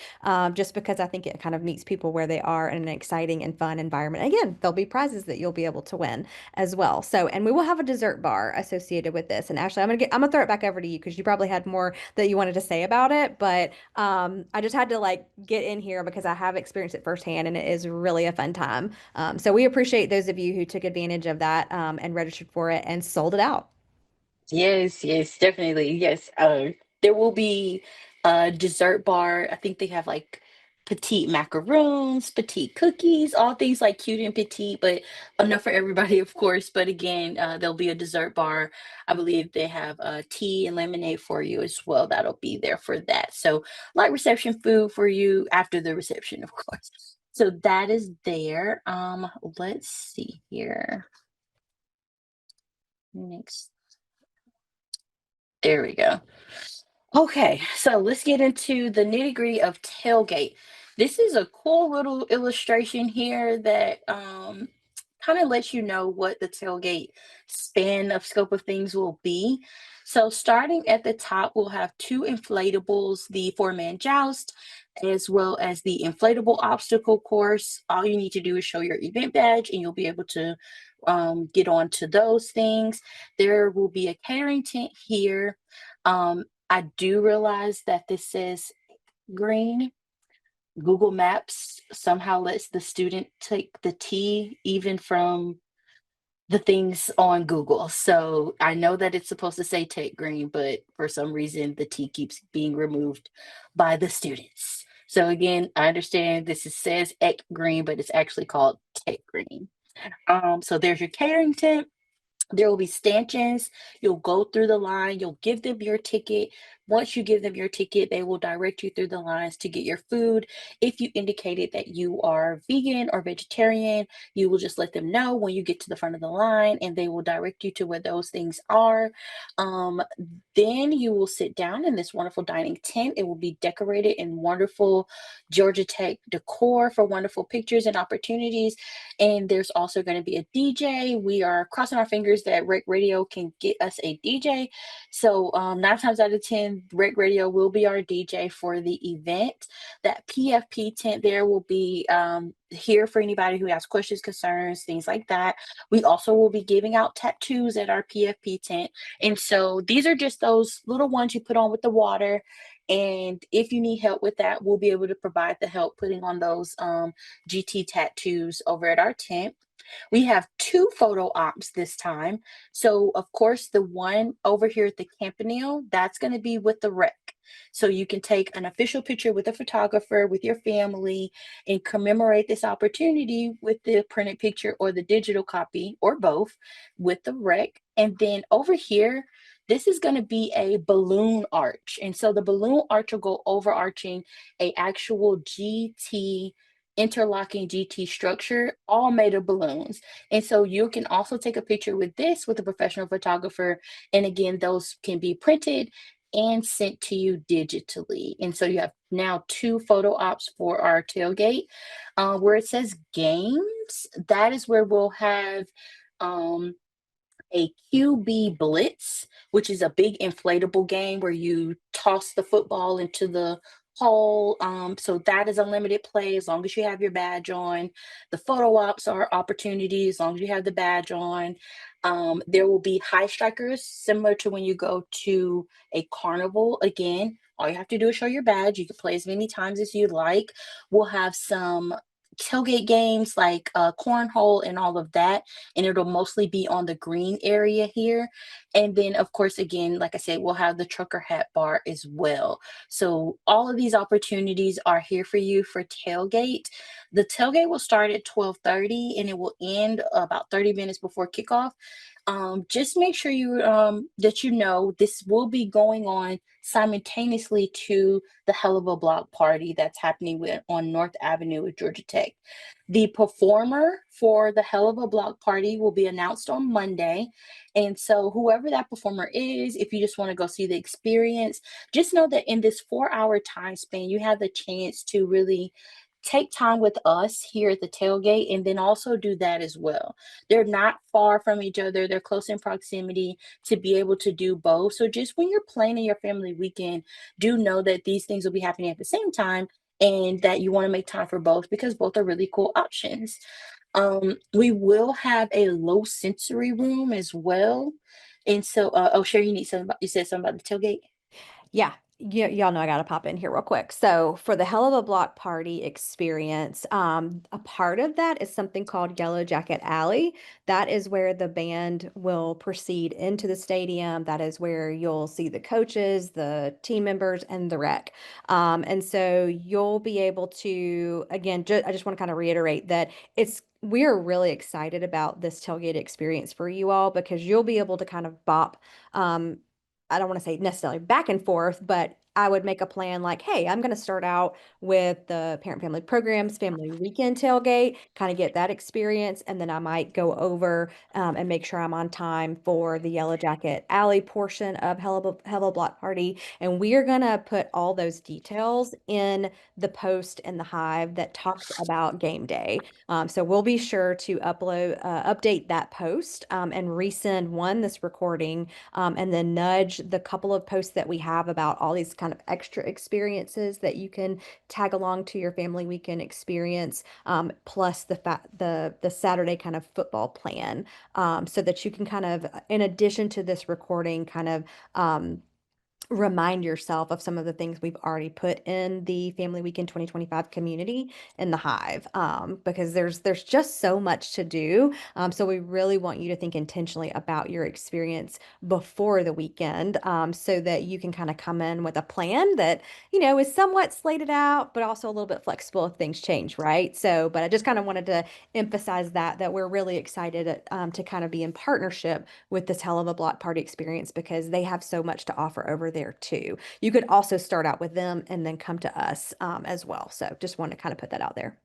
just because I think it kind of meets people where they are in an exciting and fun environment. Again, there'll be prizes that you'll be able to win as well. So, and we will have a dessert bar associated with this. And Ashley, I'm gonna throw it back over to you because you probably had more that you wanted to say about it, but I just had to like get in here because I have experienced it firsthand, and it is really a fun time. So we appreciate those of you who took advantage of that and registered for it and sold it out. Yes, yes, definitely. Yes. There will be a dessert bar. I think they have like petite macaroons, petite cookies, all things like cute and petite, but enough for everybody, of course. But again, there'll be a dessert bar. I believe they have tea and lemonade for you as well. That'll be there for that. So light reception food for you after the reception, of course. So that is there. Let's see here. Next. There we go. Okay, so let's get into the nitty-gritty of tailgate. This is a cool little illustration here that kind of lets you know what the tailgate span of scope of things will be. So starting at the top, we'll have two inflatables, the four-man joust, as well as the inflatable obstacle course. All you need to do is show your event badge and you'll be able to get on to those things. There will be a catering tent here. I do realize that this says green. Google Maps somehow lets the student take the T even from the things on Google. So I know that it's supposed to say Tech Green, but for some reason the T keeps being removed by the students. So again, I understand this says Ek Green, but it's actually called Tech Green. So there's your catering tent. There will be stanchions. You'll go through the line. You'll give them your ticket. Once you give them your ticket, they will direct you through the lines to get your food. If you indicated that you are vegan or vegetarian, you will just let them know when you get to the front of the line and they will direct you to where those things are. Um, then you will sit down in this wonderful dining tent. It will be decorated in wonderful Georgia Tech decor for wonderful pictures and opportunities. And there's also going to be a DJ. We are crossing our fingers that Rec Radio can get us a DJ. So 9 times out of 10, Rec Radio will be our DJ for the event. That PFP tent there will be here for anybody who has questions, concerns, things like that. We also will be giving out tattoos at our PFP tent. And so these are just those little ones you put on with the water. And if you need help with that, we'll be able to provide the help putting on those GT tattoos over at our tent. We have two photo ops this time. So, of course, the one over here at the Campanile, that's going to be with the rec. So you can take an official picture with a photographer, with your family, and commemorate this opportunity with the printed picture or the digital copy, or both, with the rec. And then over here, this is going to be a balloon arch. And so the balloon arch will go overarching a actual GT interlocking GT structure, all made of balloons. And so you can also take a picture with this with a professional photographer. And again, those can be printed and sent to you digitally. And so you have now two photo ops for our tailgate. Where it says games, that is where we'll have um, a QB Blitz, which is a big inflatable game where you toss the football into the hole. So that is unlimited play as long as you have your badge on. The photo ops are opportunities as long as you have the badge on. There will be high strikers, similar to when you go to a carnival. Again, all you have to do is show your badge. You can play as many times as you'd like. We'll have some tailgate games like cornhole and all of that, and it'll mostly be on the green area here. And then, of course, again, like I said, we'll have the trucker hat bar as well. So all of these opportunities are here for you for tailgate. The tailgate will start at 12:30 and it will end about 30 minutes before kickoff. Just make sure you that you know this will be going on simultaneously to the Hell of a Block party that's happening on North Avenue with Georgia Tech. The performer for the Hell of a Block party will be announced on Monday. And so, whoever that performer is, if you just want to go see the experience, just know that in this 4 hour time span, you have the chance to really take time with us here at the tailgate and then also do that as well. They're not far from each other, they're close in proximity to be able to do both. So, just when you're planning your family weekend, do know that these things will be happening at the same time and that you want to make time for both because both are really cool options. We will have a low sensory room as well. And so, oh, Sherry, you said something about the tailgate? Yeah, y'all know I gotta pop in here real quick. So for the Hell of a Block Party experience, a part of that is something called Yellow Jacket Alley. That is where the band will proceed into the stadium. That is where you'll see the coaches, the team members, and the rec. And so you'll be able to, again, I just want to kind of reiterate that we're really excited about this tailgate experience for you all because you'll be able to kind of bop um, I don't want to say necessarily back and forth, but I would make a plan like, hey, I'm going to start out with the parent family programs, family weekend tailgate, kind of get that experience. And then I might go over and make sure I'm on time for the Yellow Jacket Alley portion of Hello Block Party. And we are going to put all those details in the post in the Hive that talks about game day. So we'll be sure to update that post and resend this recording and then nudge the couple of posts that we have about all these kind of extra experiences that you can tag along to your family weekend experience, plus the Saturday kind of football plan, so that you can kind of, in addition to this recording, kind of remind yourself of some of the things we've already put in the Family Weekend 2025 community in the Hive, because there's just so much to do. So we really want you to think intentionally about your experience before the weekend, so that you can kind of come in with a plan that, is somewhat slated out, but also a little bit flexible if things change, right? So, but I just kind of wanted to emphasize that we're really excited, to kind of be in partnership with this Hell of a Block Party experience because they have so much to offer over there too. You could also start out with them and then come to us, as well. So just wanted to kind of put that out there.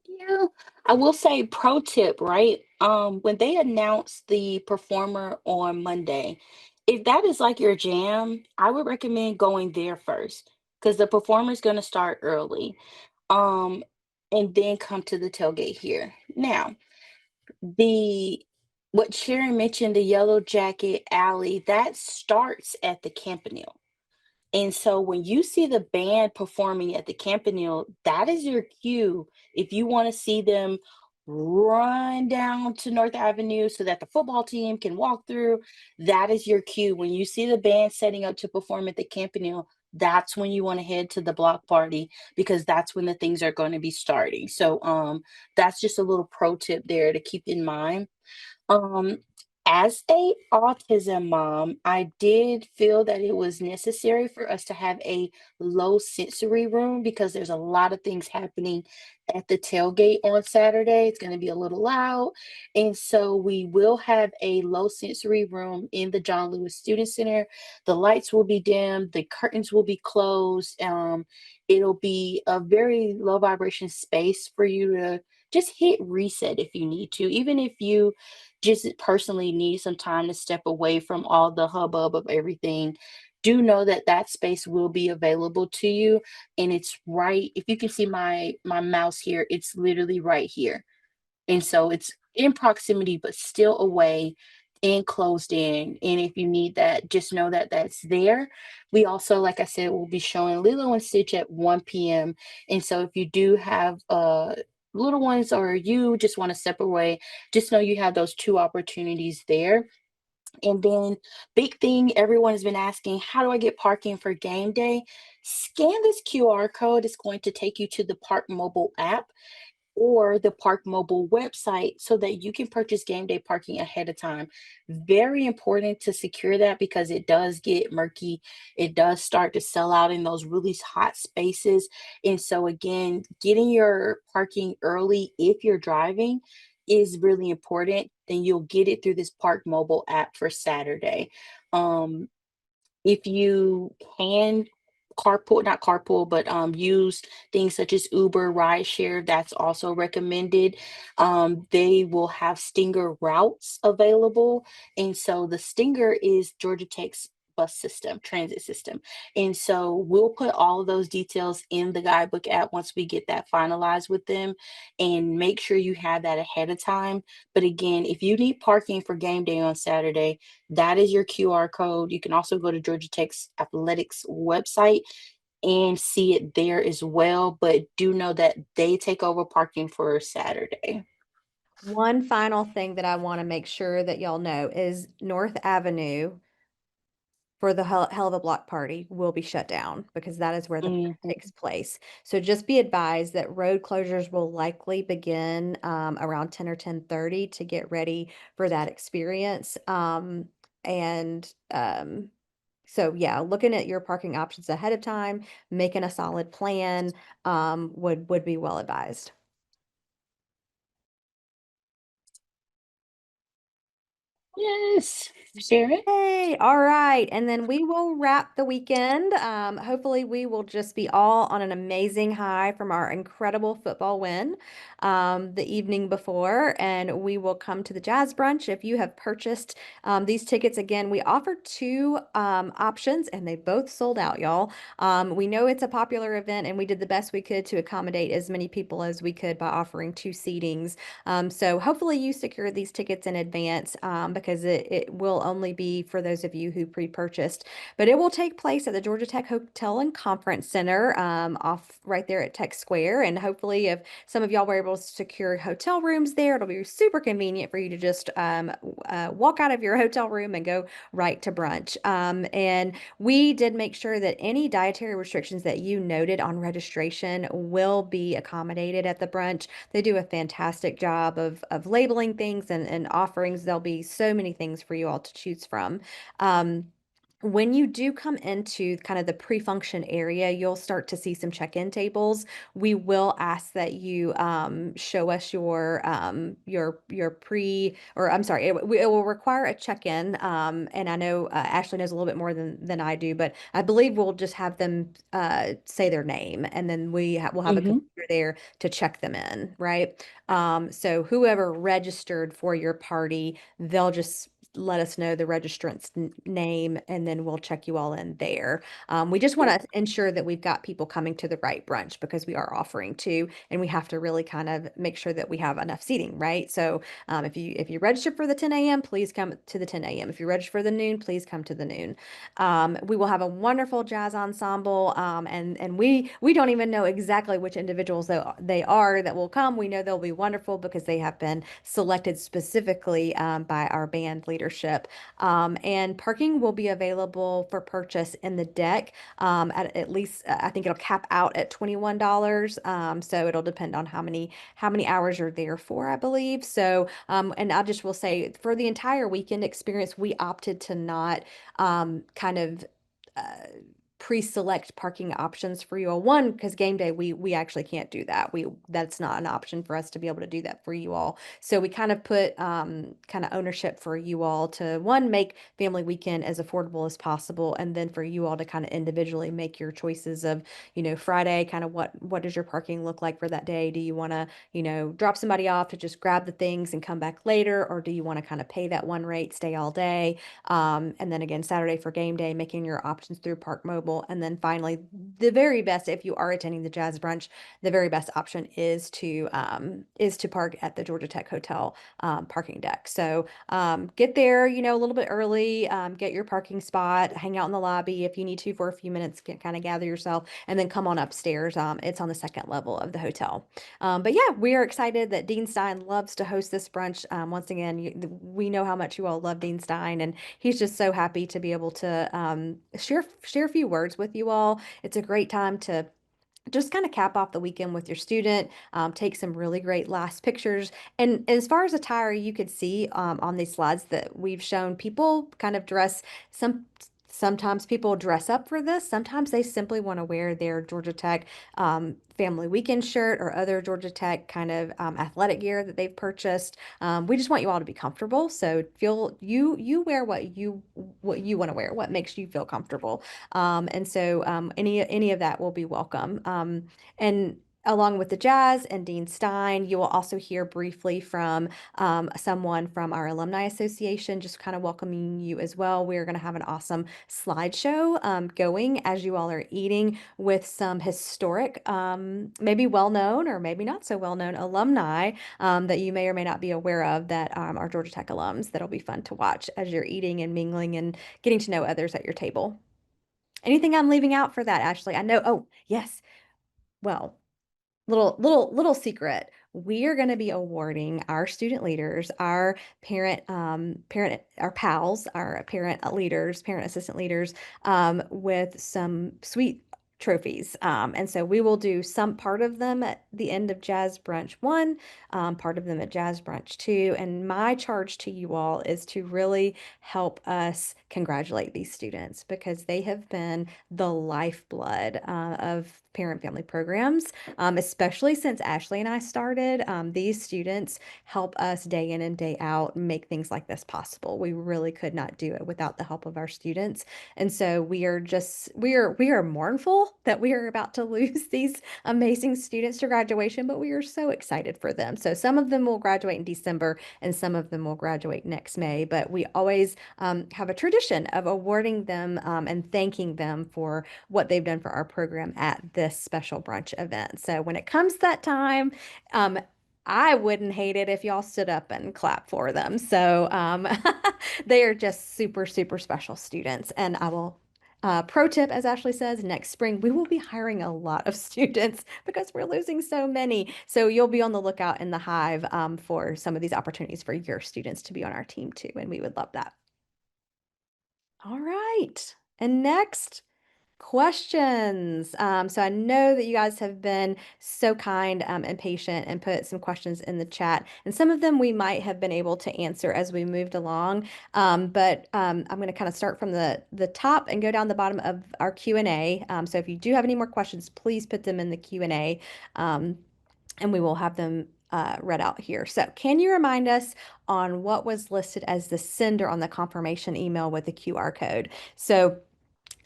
Yeah, I will say pro tip, right? When they announce the performer on Monday, if that is like your jam, I would recommend going there first because the performer is going to start early. Um, and then come to the tailgate here. Now, the what Sharon mentioned, the Yellow Jacket Alley, that starts at the Campanile. And so when you see the band performing at the Campanile, that is your cue. If you want to see them run down to North Avenue so that the football team can walk through, that is your cue. When you see the band setting up to perform at the Campanile, that's when you want to head to the block party because that's when the things are going to be starting. So that's just a little pro tip there to keep in mind. Um, as a autism mom, I did feel that it was necessary for us to have a low sensory room because there's a lot of things happening at the tailgate on Saturday. It's going to be a little loud. And so we will have a low sensory room in the John Lewis Student Center. The lights will be dim, the curtains will be closed. It'll be a very low vibration space for you to just hit reset if you need to, even if you just personally need some time to step away from all the hubbub of everything, do know that that space will be available to you. And it's right, if you can see my mouse here, it's literally right here. And so it's in proximity, but still away and closed in. And if you need that, just know that that's there. We also, like I said, will be showing Lilo and Stitch at 1 p.m. And so if you do have little ones or you just want to step away, just know you have those two opportunities there. And then, big thing everyone has been asking, how do I get parking for game day? Scan this QR code. It's going to take you to the Park Mobile app or the Park Mobile website so that you can purchase game day parking ahead of time. Very important to secure that because it does get murky. It does start to sell out in those really hot spaces. And so, again, getting your parking early if you're driving is really important. Then you'll get it through this Park Mobile app for Saturday. Um, if you can carpool, not carpool, but use things such as Uber, rideshare, that's also recommended. They will have Stinger routes available. And so the Stinger is Georgia Tech's bus system, transit system. And so we'll put all of those details in the guidebook app once we get that finalized with them and make sure you have that ahead of time. But again, if you need parking for game day on Saturday, that is your QR code. You can also go to Georgia Tech's athletics website and see it there as well. But do know that they take over parking for Saturday. One final thing that I want to make sure that y'all know is North Avenue for the Hell of a Block Party will be shut down because that is where the party Mhm. takes place. So just be advised that road closures will likely begin, around 10 or 10:30 to get ready for that experience. And so yeah, looking at your parking options ahead of time, making a solid plan, would be well advised. Yes, Sharon. Hey, all right. And then we will wrap the weekend. Hopefully, we will just be all on an amazing high from our incredible football win, the evening before. And we will come to the Jazz Brunch. If you have purchased, these tickets, again, we offer two, options and they both sold out, y'all. We know it's a popular event and we did the best we could to accommodate as many people as we could by offering two seatings. So hopefully, you secure these tickets in advance, because because it will only be for those of you who pre-purchased. But it will take place at the Georgia Tech Hotel and Conference Center, off right there at Tech Square. And hopefully, if some of y'all were able to secure hotel rooms there, it'll be super convenient for you to just walk out of your hotel room and go right to brunch. And we did make sure that any dietary restrictions that you noted on registration will be accommodated at the brunch. They do a fantastic job of labeling things and offerings. There'll be so many things for you all to choose from. Um, when you do come into kind of the pre-function area, you'll start to see some check-in tables. We will ask that you show us your pre, or I'm sorry, it will require a check-in. And I know Ashley knows a little bit more than I do, but I believe we'll just have them say their name, and then we'll have a Mm-hmm. computer there to check them in, right? So whoever registered for your party, they'll just let us know the registrant's name, and then we'll check you all in there. We just want to ensure that we've got people coming to the right brunch because we are offering to, and we have to really kind of make sure that we have enough seating, right? So if you register for the 10 a.m., please come to the 10 a.m. If you register for the noon, please come to the noon. We will have a wonderful jazz ensemble, and we don't even know exactly which individuals they are that will come. We know they'll be wonderful because they have been selected specifically by our band leadership. And parking will be available for purchase in the deck, at least I think it'll cap out at $21. So it'll depend on how many hours you're there for, I believe. So and I just will say for the entire weekend experience, we opted to not kind of uh, pre-select parking options for you all. One, because game day we actually can't do that. That's not an option for us to be able to do that for you all. So we kind of put kind of ownership for you all to, one, make family weekend as affordable as possible, and then for you all to kind of individually make your choices of, Friday, kind of what does your parking look like for that day? Do you want to, drop somebody off to just grab the things and come back later, or do you want to kind of pay that one rate, stay all day? And then again, Saturday for game day, making your options through Park Mobile. And then finally, the very best, if you are attending the Jazz Brunch, the very best option is to park at the Georgia Tech Hotel parking deck. So get there, a little bit early, get your parking spot, hang out in the lobby if you need to for a few minutes, kind of gather yourself, and then come on upstairs. It's on the second level of the hotel. But yeah, we are excited that Dean Stein loves to host this brunch. Once again, we know how much you all love Dean Stein, and he's just so happy to be able to share a few words with you all. It's a great time to just kind of cap off the weekend with your student, take some really great last pictures. And as far as attire, you could see on these slides that we've shown, people kind of dress some. Sometimes people dress up for this. Sometimes they simply want to wear their Georgia Tech family weekend shirt or other Georgia Tech kind of athletic gear that they've purchased. We just want you all to be comfortable. So feel you wear what you want to wear, what makes you feel comfortable. And so any of that will be welcome. And along with the jazz and Dean Stein, you will also hear briefly from someone from our Alumni Association, just kind of welcoming you as well. We're going to have an awesome slideshow going as you all are eating with some historic, maybe well-known or maybe not so well-known alumni that you may or may not be aware of that are Georgia Tech alums. That'll be fun to watch as you're eating and mingling and getting to know others at your table. Anything I'm leaving out for that, Ashley? I know. Oh, yes. Well, little secret. We are going to be awarding our student leaders, our our pals, our parent leaders, parent assistant leaders, with some sweet trophies. And so we will do some part of them at the end of Jazz Brunch 1, part of them at Jazz Brunch 2. And my charge to you all is to really help us congratulate these students because they have been the lifeblood of parent family programs, especially since Ashley and I started. These students help us day in and day out make things like this possible. We really could not do it without the help of our students. And so we are mournful that we are about to lose these amazing students to graduation, but we are so excited for them. So some of them will graduate in December and some of them will graduate next May, but we always have a tradition of awarding them and thanking them for what they've done for our program at this special brunch event. So when it comes that time, um, I wouldn't hate it if y'all stood up and clapped for them. So they are just super, super special students. And I will, pro tip, as Ashley says, next spring we will be hiring a lot of students because we're losing so many. So you'll be on the lookout in the Hive for some of these opportunities for your students to be on our team too. And we would love that. All right. And next, questions. So I know that you guys have been so kind and patient and put some questions in the chat, and some of them we might have been able to answer as we moved along. But I'm going to kind of start from the top and go down the bottom of our Q&A. So if you do have any more questions, please put them in the Q&A, um, and we will have them read out here. So can you remind us on what was listed as the sender on the confirmation email with the QR code? So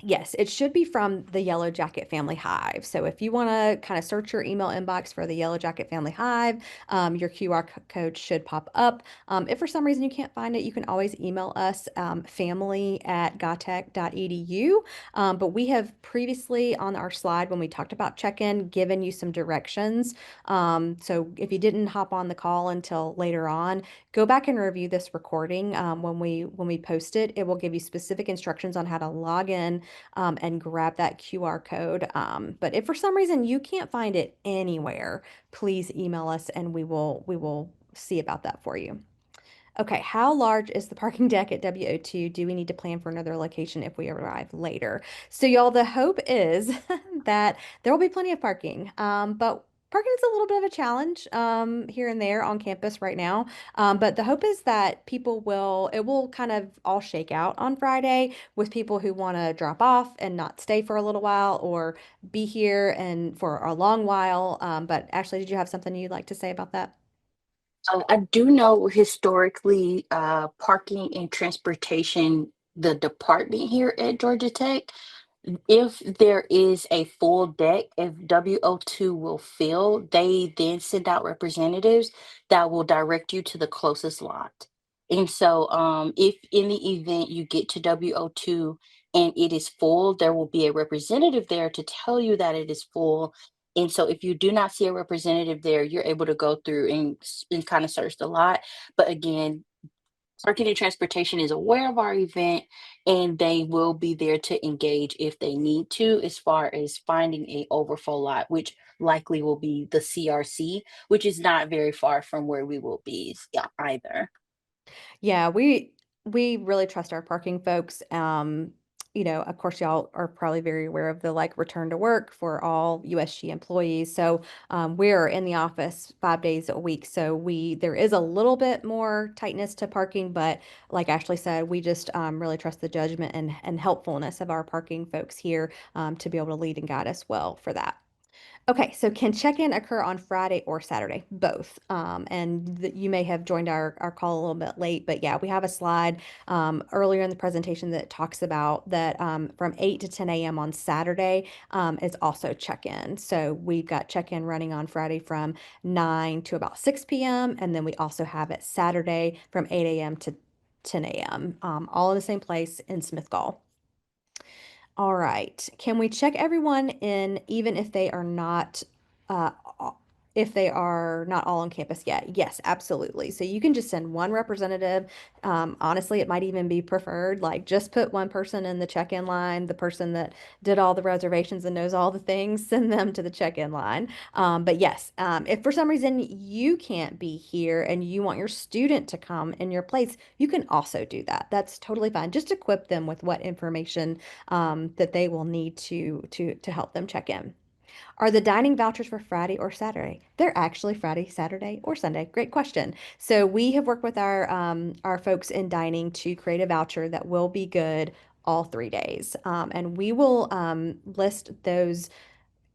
yes, it should be from the Yellow Jacket Family Hive. So if you want to kind of search your email inbox for the Yellow Jacket Family Hive, your QR code should pop up. If for some reason you can't find it, you can always email us, family@gatech.edu. But we have previously on our slide when we talked about check-in, given you some directions. So if you didn't hop on the call until later on, go back and review this recording when we post it. It will give you specific instructions on how to log in and grab that QR code. But if for some reason you can't find it anywhere, please email us and we will see about that for you. Okay, how large is the parking deck at W02? Do we need to plan for another location if we arrive later? So, y'all, the hope is that there will be plenty of parking, but parking is a little bit of a challenge here and there on campus right now. But the hope is that it will kind of all shake out on Friday with people who want to drop off and not stay for a little while or be here and for a long while. But Ashley, did you have something you'd like to say about that? I do know historically, parking and transportation, the department here at Georgia Tech, if there is a full deck, if WO2 will fill, they then send out representatives that will direct you to the closest lot. And so, if in the event you get to WO2 and it is full, there will be a representative there to tell you that it is full. And so, if you do not see a representative there, you're able to go through and kind of search the lot. But again, Parking and Transportation is aware of our event and they will be there to engage if they need to, as far as finding a overflow lot, which likely will be the CRC, which is not very far from where we will be either. Yeah, we really trust our parking folks. Of course, y'all are probably very aware of the like return to work for all USG employees. So we're in the office 5 days a week. So there is a little bit more tightness to parking, but like Ashley said, we just really trust the judgment and helpfulness of our parking folks here to be able to lead and guide us well for that. Okay, so can check-in occur on Friday or Saturday? Both. You may have joined our call a little bit late, but yeah, we have a slide earlier in the presentation that talks about that from 8 to 10 a.m. on Saturday is also check-in. So we've got check-in running on Friday from 9 to about 6 p.m. And then we also have it Saturday from 8 a.m. to 10 a.m., all in the same place in Smith Gall. All right. Can we check everyone in even uh, if they are not all on campus yet? Yes, absolutely. So you can just send one representative. Honestly, it might even be preferred. Like just put one person in the check-in line, the person that did all the reservations and knows all the things, send them to the check-in line. But yes, if for some reason you can't be here and you want your student to come in your place, you can also do that. That's totally fine. Just equip them with what information that they will need to help them check in. Are the dining vouchers for Friday or Saturday? They're actually Friday, Saturday, or Sunday. Great question. So we have worked with our folks in dining to create a voucher that will be good all 3 days, and we will list those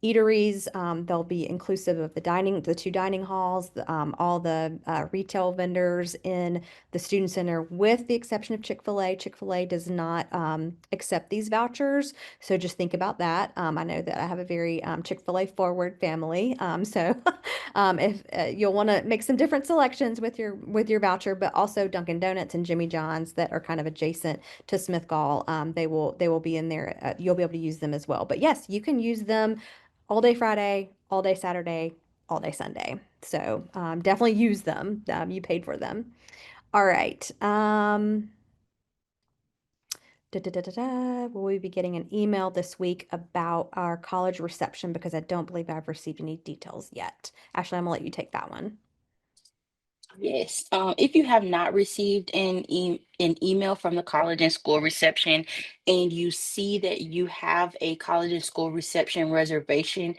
eateries. They'll be inclusive of the two dining halls, all the retail vendors in the student center, with the exception of Chick-fil-A. Chick-fil-A does not accept these vouchers, so just think about that. I know that I have a very Chick-fil-A forward family, so if you'll want to make some different selections with your voucher, but also Dunkin' Donuts and Jimmy John's that are kind of adjacent to Smith Gall, they will be in there. You'll be able to use them as well. But yes, you can use them all day Friday, all day Saturday, all day Sunday. So definitely use them. You paid for them. All right. Will we be getting an email this week about our college reception? Because I don't believe I've received any details yet. Ashley, I'm gonna let you take that one. Yes. If you have not received an email from the college and school reception, and you see that you have a college and school reception reservation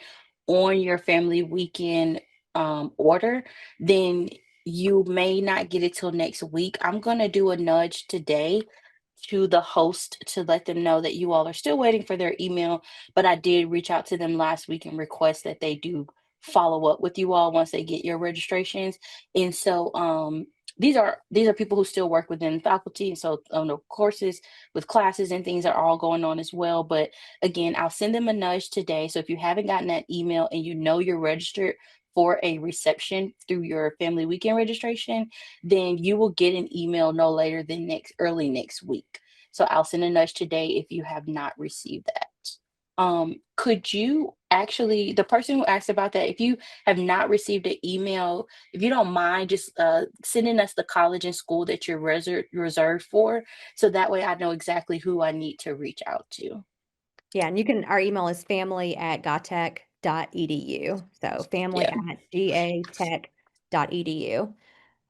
on your family weekend order, then you may not get it till next week. I'm gonna do a nudge today to the host to let them know that you all are still waiting for their email, but I did reach out to them last week and request that they do follow up with you all once they get your registrations. And so these are people who still work within faculty, and so the courses with classes and things are all going on as well. But again, I'll send them a nudge today. So if you haven't gotten that email and you know you're registered for a reception through your family weekend registration, then you will get an email no later than next early next week. So I'll send a nudge today if you have not received that. Could you actually, the person who asked about that, if you have not received an email, if you don't mind just sending us the college and school that you're reserved for, so that way I know exactly who I need to reach out to. Yeah, and our email is family@gatech.edu. So Yeah, family@gatech.edu.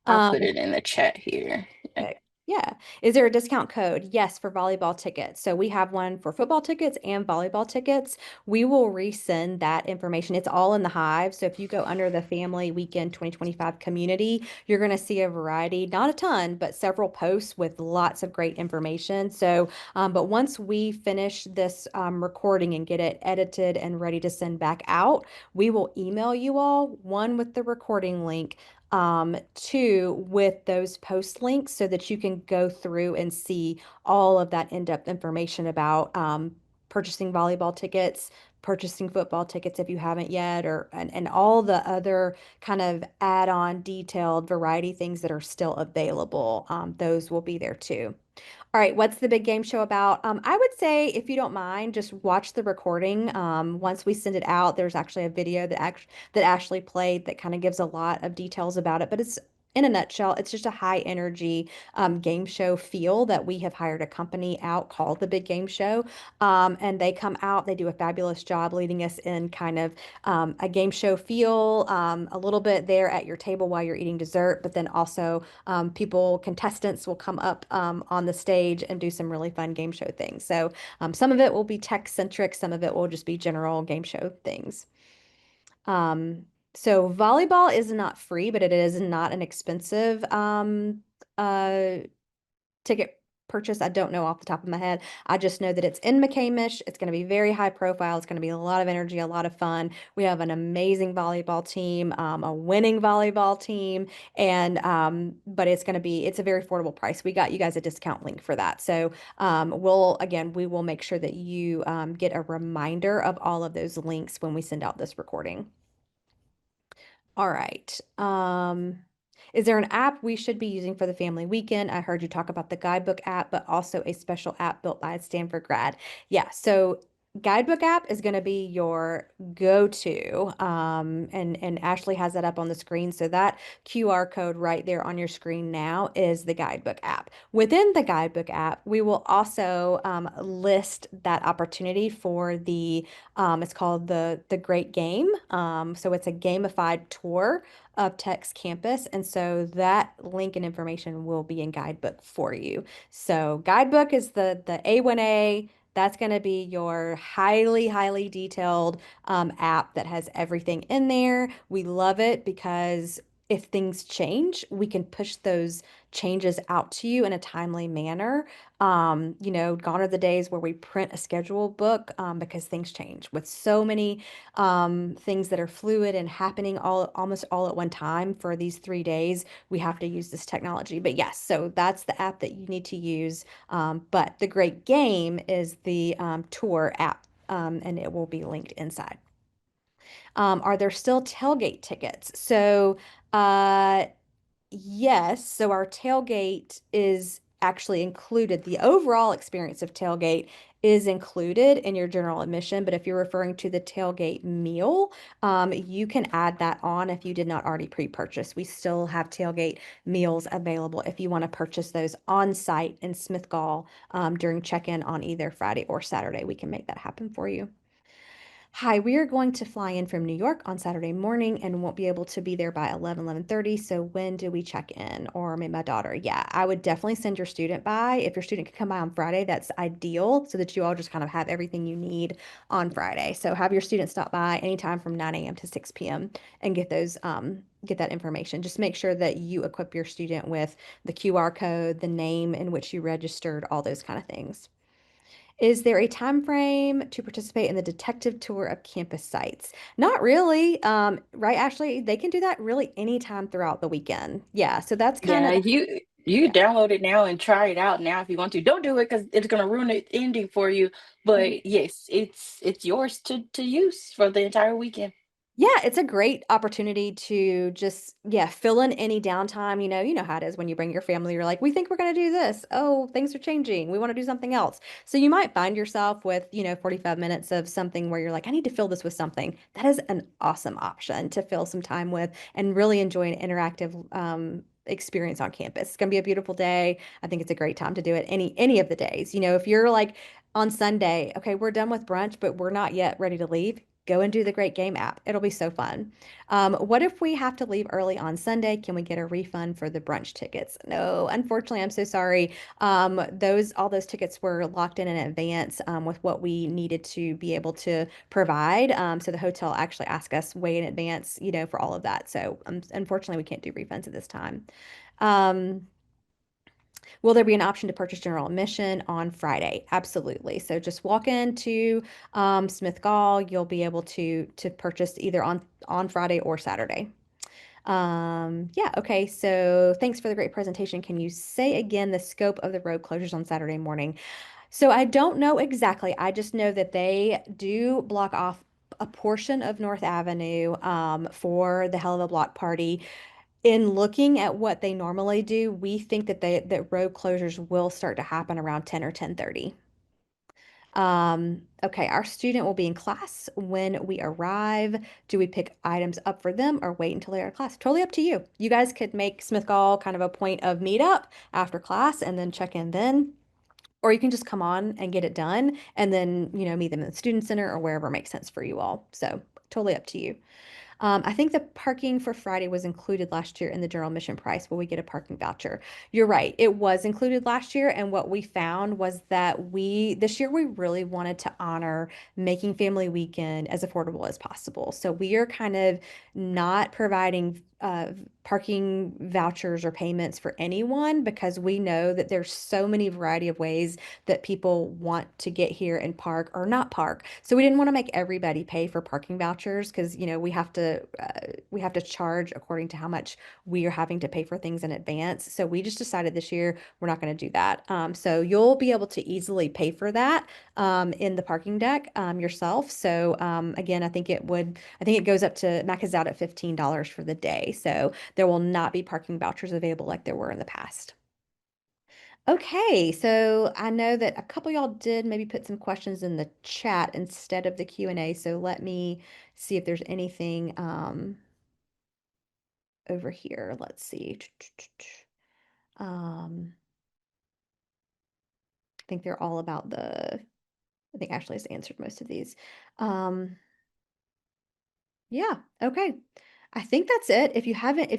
I'll Um, put it in the chat here. Yeah. Perfect. Yeah. Is there a discount code? Yes, for volleyball tickets. So we have one for football tickets and volleyball tickets. We will resend that information. It's all in the Hive. So if you go under the Family Weekend 2025 community, you're going to see a variety, not a ton, but several posts with lots of great information. So, but once we finish this recording and get it edited and ready to send back out, we will email you all, one with the recording link, two with those post links so that you can go through and see all of that in-depth information about purchasing volleyball tickets, purchasing football tickets if you haven't yet, or and all the other kind of add-on detailed variety things that are still available. Those will be there too. All right, what's the big game show about? I would say, if you don't mind, just watch the recording. Once we send it out, there's actually a video that Ashley played that kind of gives a lot of details about it. But it's in a nutshell, it's just a high energy game show feel that we have hired a company out called The Big Game Show. And they come out, they do a fabulous job leading us in kind of a game show feel, a little bit there at your table while you're eating dessert, but then also contestants will come up on the stage and do some really fun game show things. So some of it will be tech centric, some of it will just be general game show things. Um, so volleyball is not free, but it is not an expensive uh, ticket purchase. I don't know off the top of my head. I just know that it's in McCamish. It's going to be very high profile. It's going to be a lot of energy, a lot of fun. We have an amazing volleyball team, a winning volleyball team, and but it's a very affordable price. We got you guys a discount link for that. So we will make sure that you get a reminder of all of those links when we send out this recording. All right. Is there an app we should be using for the family weekend? I heard you talk about the guidebook app, but also a special app built by a Stanford grad. Yeah, so guidebook app is going to be your go-to. And Ashley has that up on the screen. So that QR code right there on your screen now is the guidebook app. Within the guidebook app, we will also list that opportunity for it's called the Great Game. So it's a gamified tour of Tech's campus. And so that link and information will be in Guidebook for you. So Guidebook is the A1A. That's going to be your highly, highly detailed app that has everything in there. We love it because if things change, we can push those changes out to you in a timely manner. Gone are the days where we print a schedule book because things change with so many things that are fluid and happening almost all at one time for these 3 days. We have to use this technology. But yes, so that's the app that you need to use. But the Great Game is the tour app, and it will be linked inside. Are there still tailgate tickets? So, yes. So our tailgate is actually included. The overall experience of tailgate is included in your general admission, but if you're referring to the tailgate meal, you can add that on if you did not already pre-purchase. We still have tailgate meals available if you want to purchase those on site in Smith Gall during check-in on either Friday or Saturday. We can make that happen for you. Hi, we are going to fly in from New York on Saturday morning and won't be able to be there by 11:30. So when do we check in? Or maybe my daughter. Yeah, I would definitely send your student by. If your student could come by on Friday, that's ideal so that you all just kind of have everything you need on Friday. So have your student stop by anytime from 9 a.m. to 6 p.m. and get that information. Just make sure that you equip your student with the QR code, the name in which you registered, all those kind of things. Is there a time frame to participate in the detective tour of campus sites? Not really. Right, Ashley? They can do that really anytime throughout the weekend. Yeah, so that's kind of Yeah, you yeah. download it now and try it out now if you want to. Don't do it because it's gonna ruin the ending for you. But yes, it's yours to use for the entire weekend. Yeah, it's a great opportunity to just, yeah, fill in any downtime. You know how it is when you bring your family, you're like, we think we're going to do this. Oh, things are changing. We want to do something else. So you might find yourself with, 45 minutes of something where you're like, I need to fill this with something. That is an awesome option to fill some time with and really enjoy an interactive experience on campus. It's going to be a beautiful day. I think it's a great time to do it any of the days. If you're like on Sunday, okay, we're done with brunch, but we're not yet ready to leave. Go and do the Great Game app. It'll be so fun. What if we have to leave early on Sunday? Can we get a refund for the brunch tickets? No, unfortunately, I'm so sorry. All those tickets were locked in advance with what we needed to be able to provide. So the hotel actually asked us way in advance, for all of that. So unfortunately, we can't do refunds at this time. Um, Will there be an option to purchase general admission on Friday? Absolutely. So just walk into Smith Gall. You'll be able to purchase either on Friday or Saturday. Yeah, okay. So thanks for the great presentation. Can you say again the scope of the road closures on Saturday morning? So I don't know exactly. I just know that they do block off a portion of North Avenue for the Hell of a Block Party. In looking at what they normally do, we think that road closures will start to happen around 10 or 10:30. Okay, our student will be in class when we arrive. Do we pick items up for them or wait until they're in class? Totally up to you. You guys could make Smith Gall kind of a point of meetup after class and then check in then. Or you can just come on and get it done and then, meet them in the student center or wherever makes sense for you all. So totally up to you. I think the parking for Friday was included last year in the general admission price. Will we get a parking voucher? You're right. It was included last year. And what we found was that this year, we really wanted to honor making Family Weekend as affordable as possible. So we are kind of not providing parking vouchers or payments for anyone because we know that there's so many variety of ways that people want to get here and park or not park. So we didn't want to make everybody pay for parking vouchers because we have to charge according to how much we are having to pay for things in advance. So we just decided this year we're not going to do that. So you'll be able to easily pay for that in the parking deck yourself. So again, I think it goes up to maxes out at $15 for the day. So there will not be parking vouchers available like there were in the past. Okay, so I know that a couple y'all did maybe put some questions in the chat instead of the Q&A. So let me see if there's anything over here. Let's see. I think they're all about I think Ashley has answered most of these. Um, yeah, okay. I think that's it. If you haven't,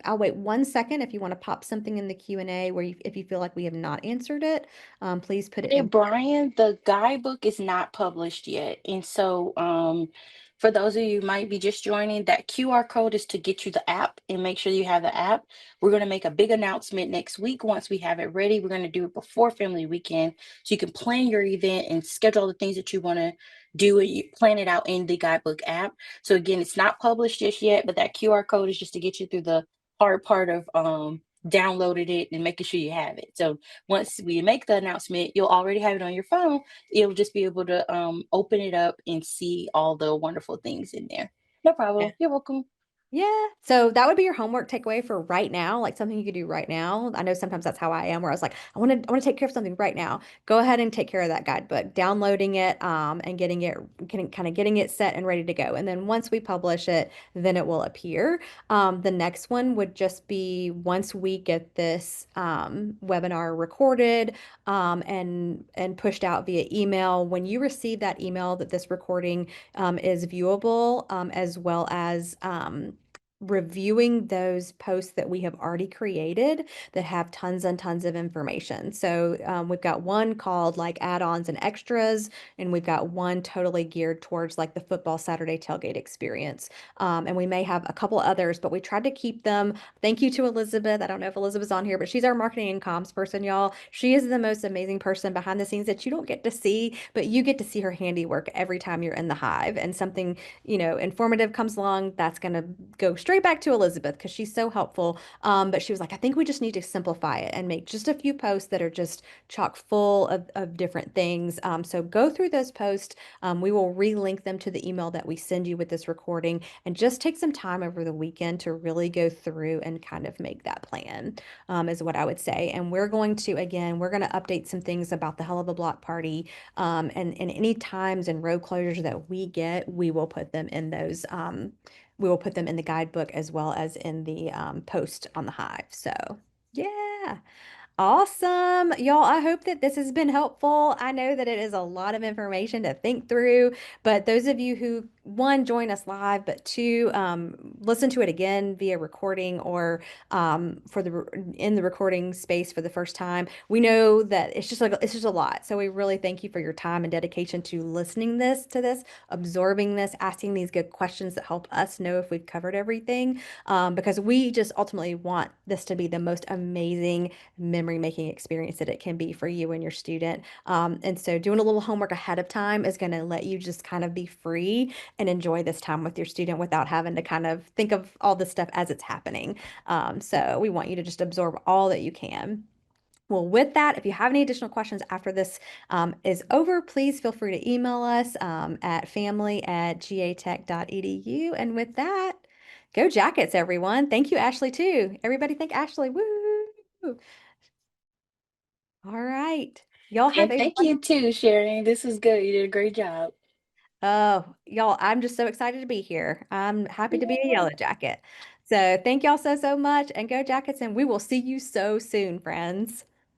I'll wait 1 second. If you want to pop something in the Q&A if you feel like we have not answered it, please put it Hey, in. Brian, the guidebook is not published yet. And so, for those of you who might be just joining, that QR code is to get you the app and make sure you have the app. We're going to make a big announcement next week. Once we have it ready, we're going to do it before Family Weekend. So you can plan your event and schedule the things that you want to do and you plan it out in the guidebook app. So again, it's not published just yet, but that QR code is just to get you through the hard part of downloading it and making sure you have it. So once we make the announcement, you'll already have it on your phone. You'll just be able to open it up and see all the wonderful things in there. No problem. You're welcome. Yeah. So that would be your homework takeaway for right now, like something you could do right now. I know sometimes that's how I am, where I was like, I want to take care of something right now. Go ahead and take care of that guidebook, downloading it, and getting it set and ready to go. And then once we publish it, then it will appear. The next one would just be once we get this webinar recorded, and pushed out via email. When you receive that email that this recording is viewable, as well as reviewing those posts that we have already created that have tons and tons of information. So we've got one called like add-ons and extras, and we've got one totally geared towards like the football Saturday tailgate experience. And we may have a couple others, but we tried to keep them. Thank you to Elizabeth. I don't know if Elizabeth's on here, but she's our marketing and comms person, y'all. She is the most amazing person behind the scenes that you don't get to see, but you get to see her handiwork every time you're in the hive. And something, informative comes along, that's going to go straight back to Elizabeth because she's so helpful. But she was like, I think we just need to simplify it and make just a few posts that are just chock full of different things. So go through those posts. We will relink them to the email that we send you with this recording, and just take some time over the weekend to really go through and kind of make that plan, is what I would say. And we're going to update some things about the Hell of a Block Party, and any times and road closures that we get, we will put them in the guidebook as well as in the post on the Hive. So, yeah. Awesome. Y'all, I hope that this has been helpful. I know that it is a lot of information to think through, but those of you who, one, join us live, but two, listen to it again via recording, or in the recording space for the first time, we know that it's just a lot. So we really thank you for your time and dedication to listening this, absorbing this, asking these good questions that help us know if we've covered everything, because we just ultimately want this to be the most amazing memory making experience that it can be for you and your student. And so doing a little homework ahead of time is going to let you just kind of be free and enjoy this time with your student without having to kind of think of all this stuff as it's happening. So we want you to just absorb all that you can. Well, with that, if you have any additional questions after this is over, please feel free to email us at family@gatech.edu. And with that, go Jackets, everyone. Thank you, Ashley, too. Everybody thank Ashley. Woo! All right. Y'all have And a thank you too, Sharon. This was good. You did a great job. y'all, I'm just so excited to be here. I'm happy to be a Yay. Yellow Jacket. So thank y'all so much, and go Jackets, and we will see you so soon, friends.